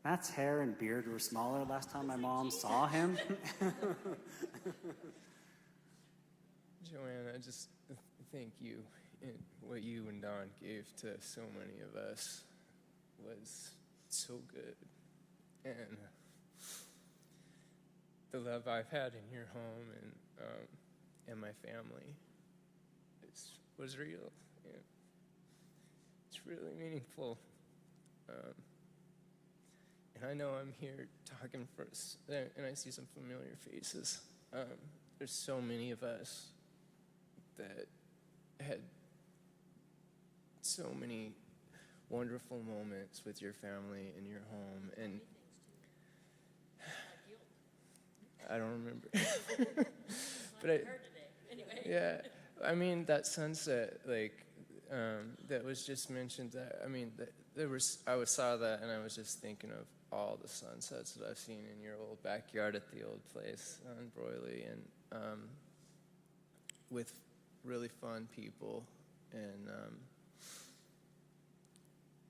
Matt's hair and beard were smaller last time my mom saw him. Joanne, I just thank you. What you and Don gave to so many of us was so good. And the love I've had in your home and my family was real. really meaningful. And I know I'm here talking first, and I see some familiar faces. There's so many of us that had so many wonderful moments with your family in your home, and I don't remember. But yeah, I mean that sunset, like that was just mentioned. That I mean, I saw that, and I was just thinking of all the sunsets that I've seen in your old backyard at the old place on Broyley, and with really fun people, and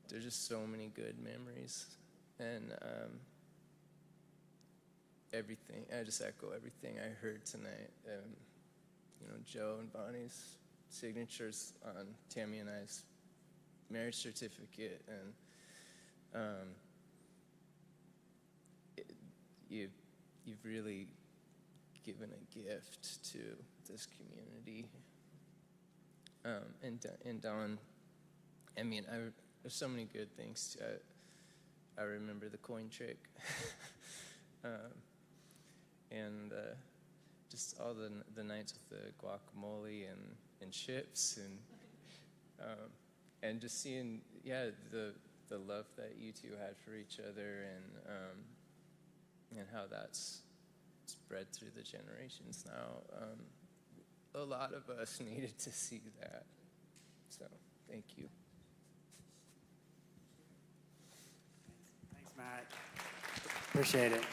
there's just so many good memories, and everything. I just echo everything I heard tonight. You know, Joe and Bonnie's signatures on Tammy and I's marriage certificate, and you've really given a gift to this community. And Don, I mean, there's so many good things. I remember the coin trick, and just all the nights with the guacamole and chips, and just seeing the love that you two had for each other, and how that's spread through the generations now. A lot of us needed to see that. So, thank you. Thanks, Matt. Appreciate it.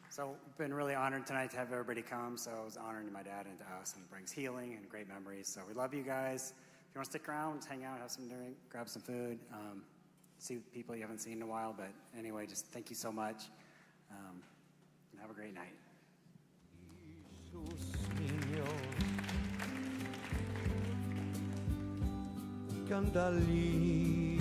So, we've been really honored tonight to have everybody come. So, it was an honor to my dad and to us, and it brings healing and great memories. So, we love you guys. If you want to stick around, hang out, have some drink, grab some food, see people you haven't seen in a while. But anyway, just thank you so much, and have a great night. Canta lì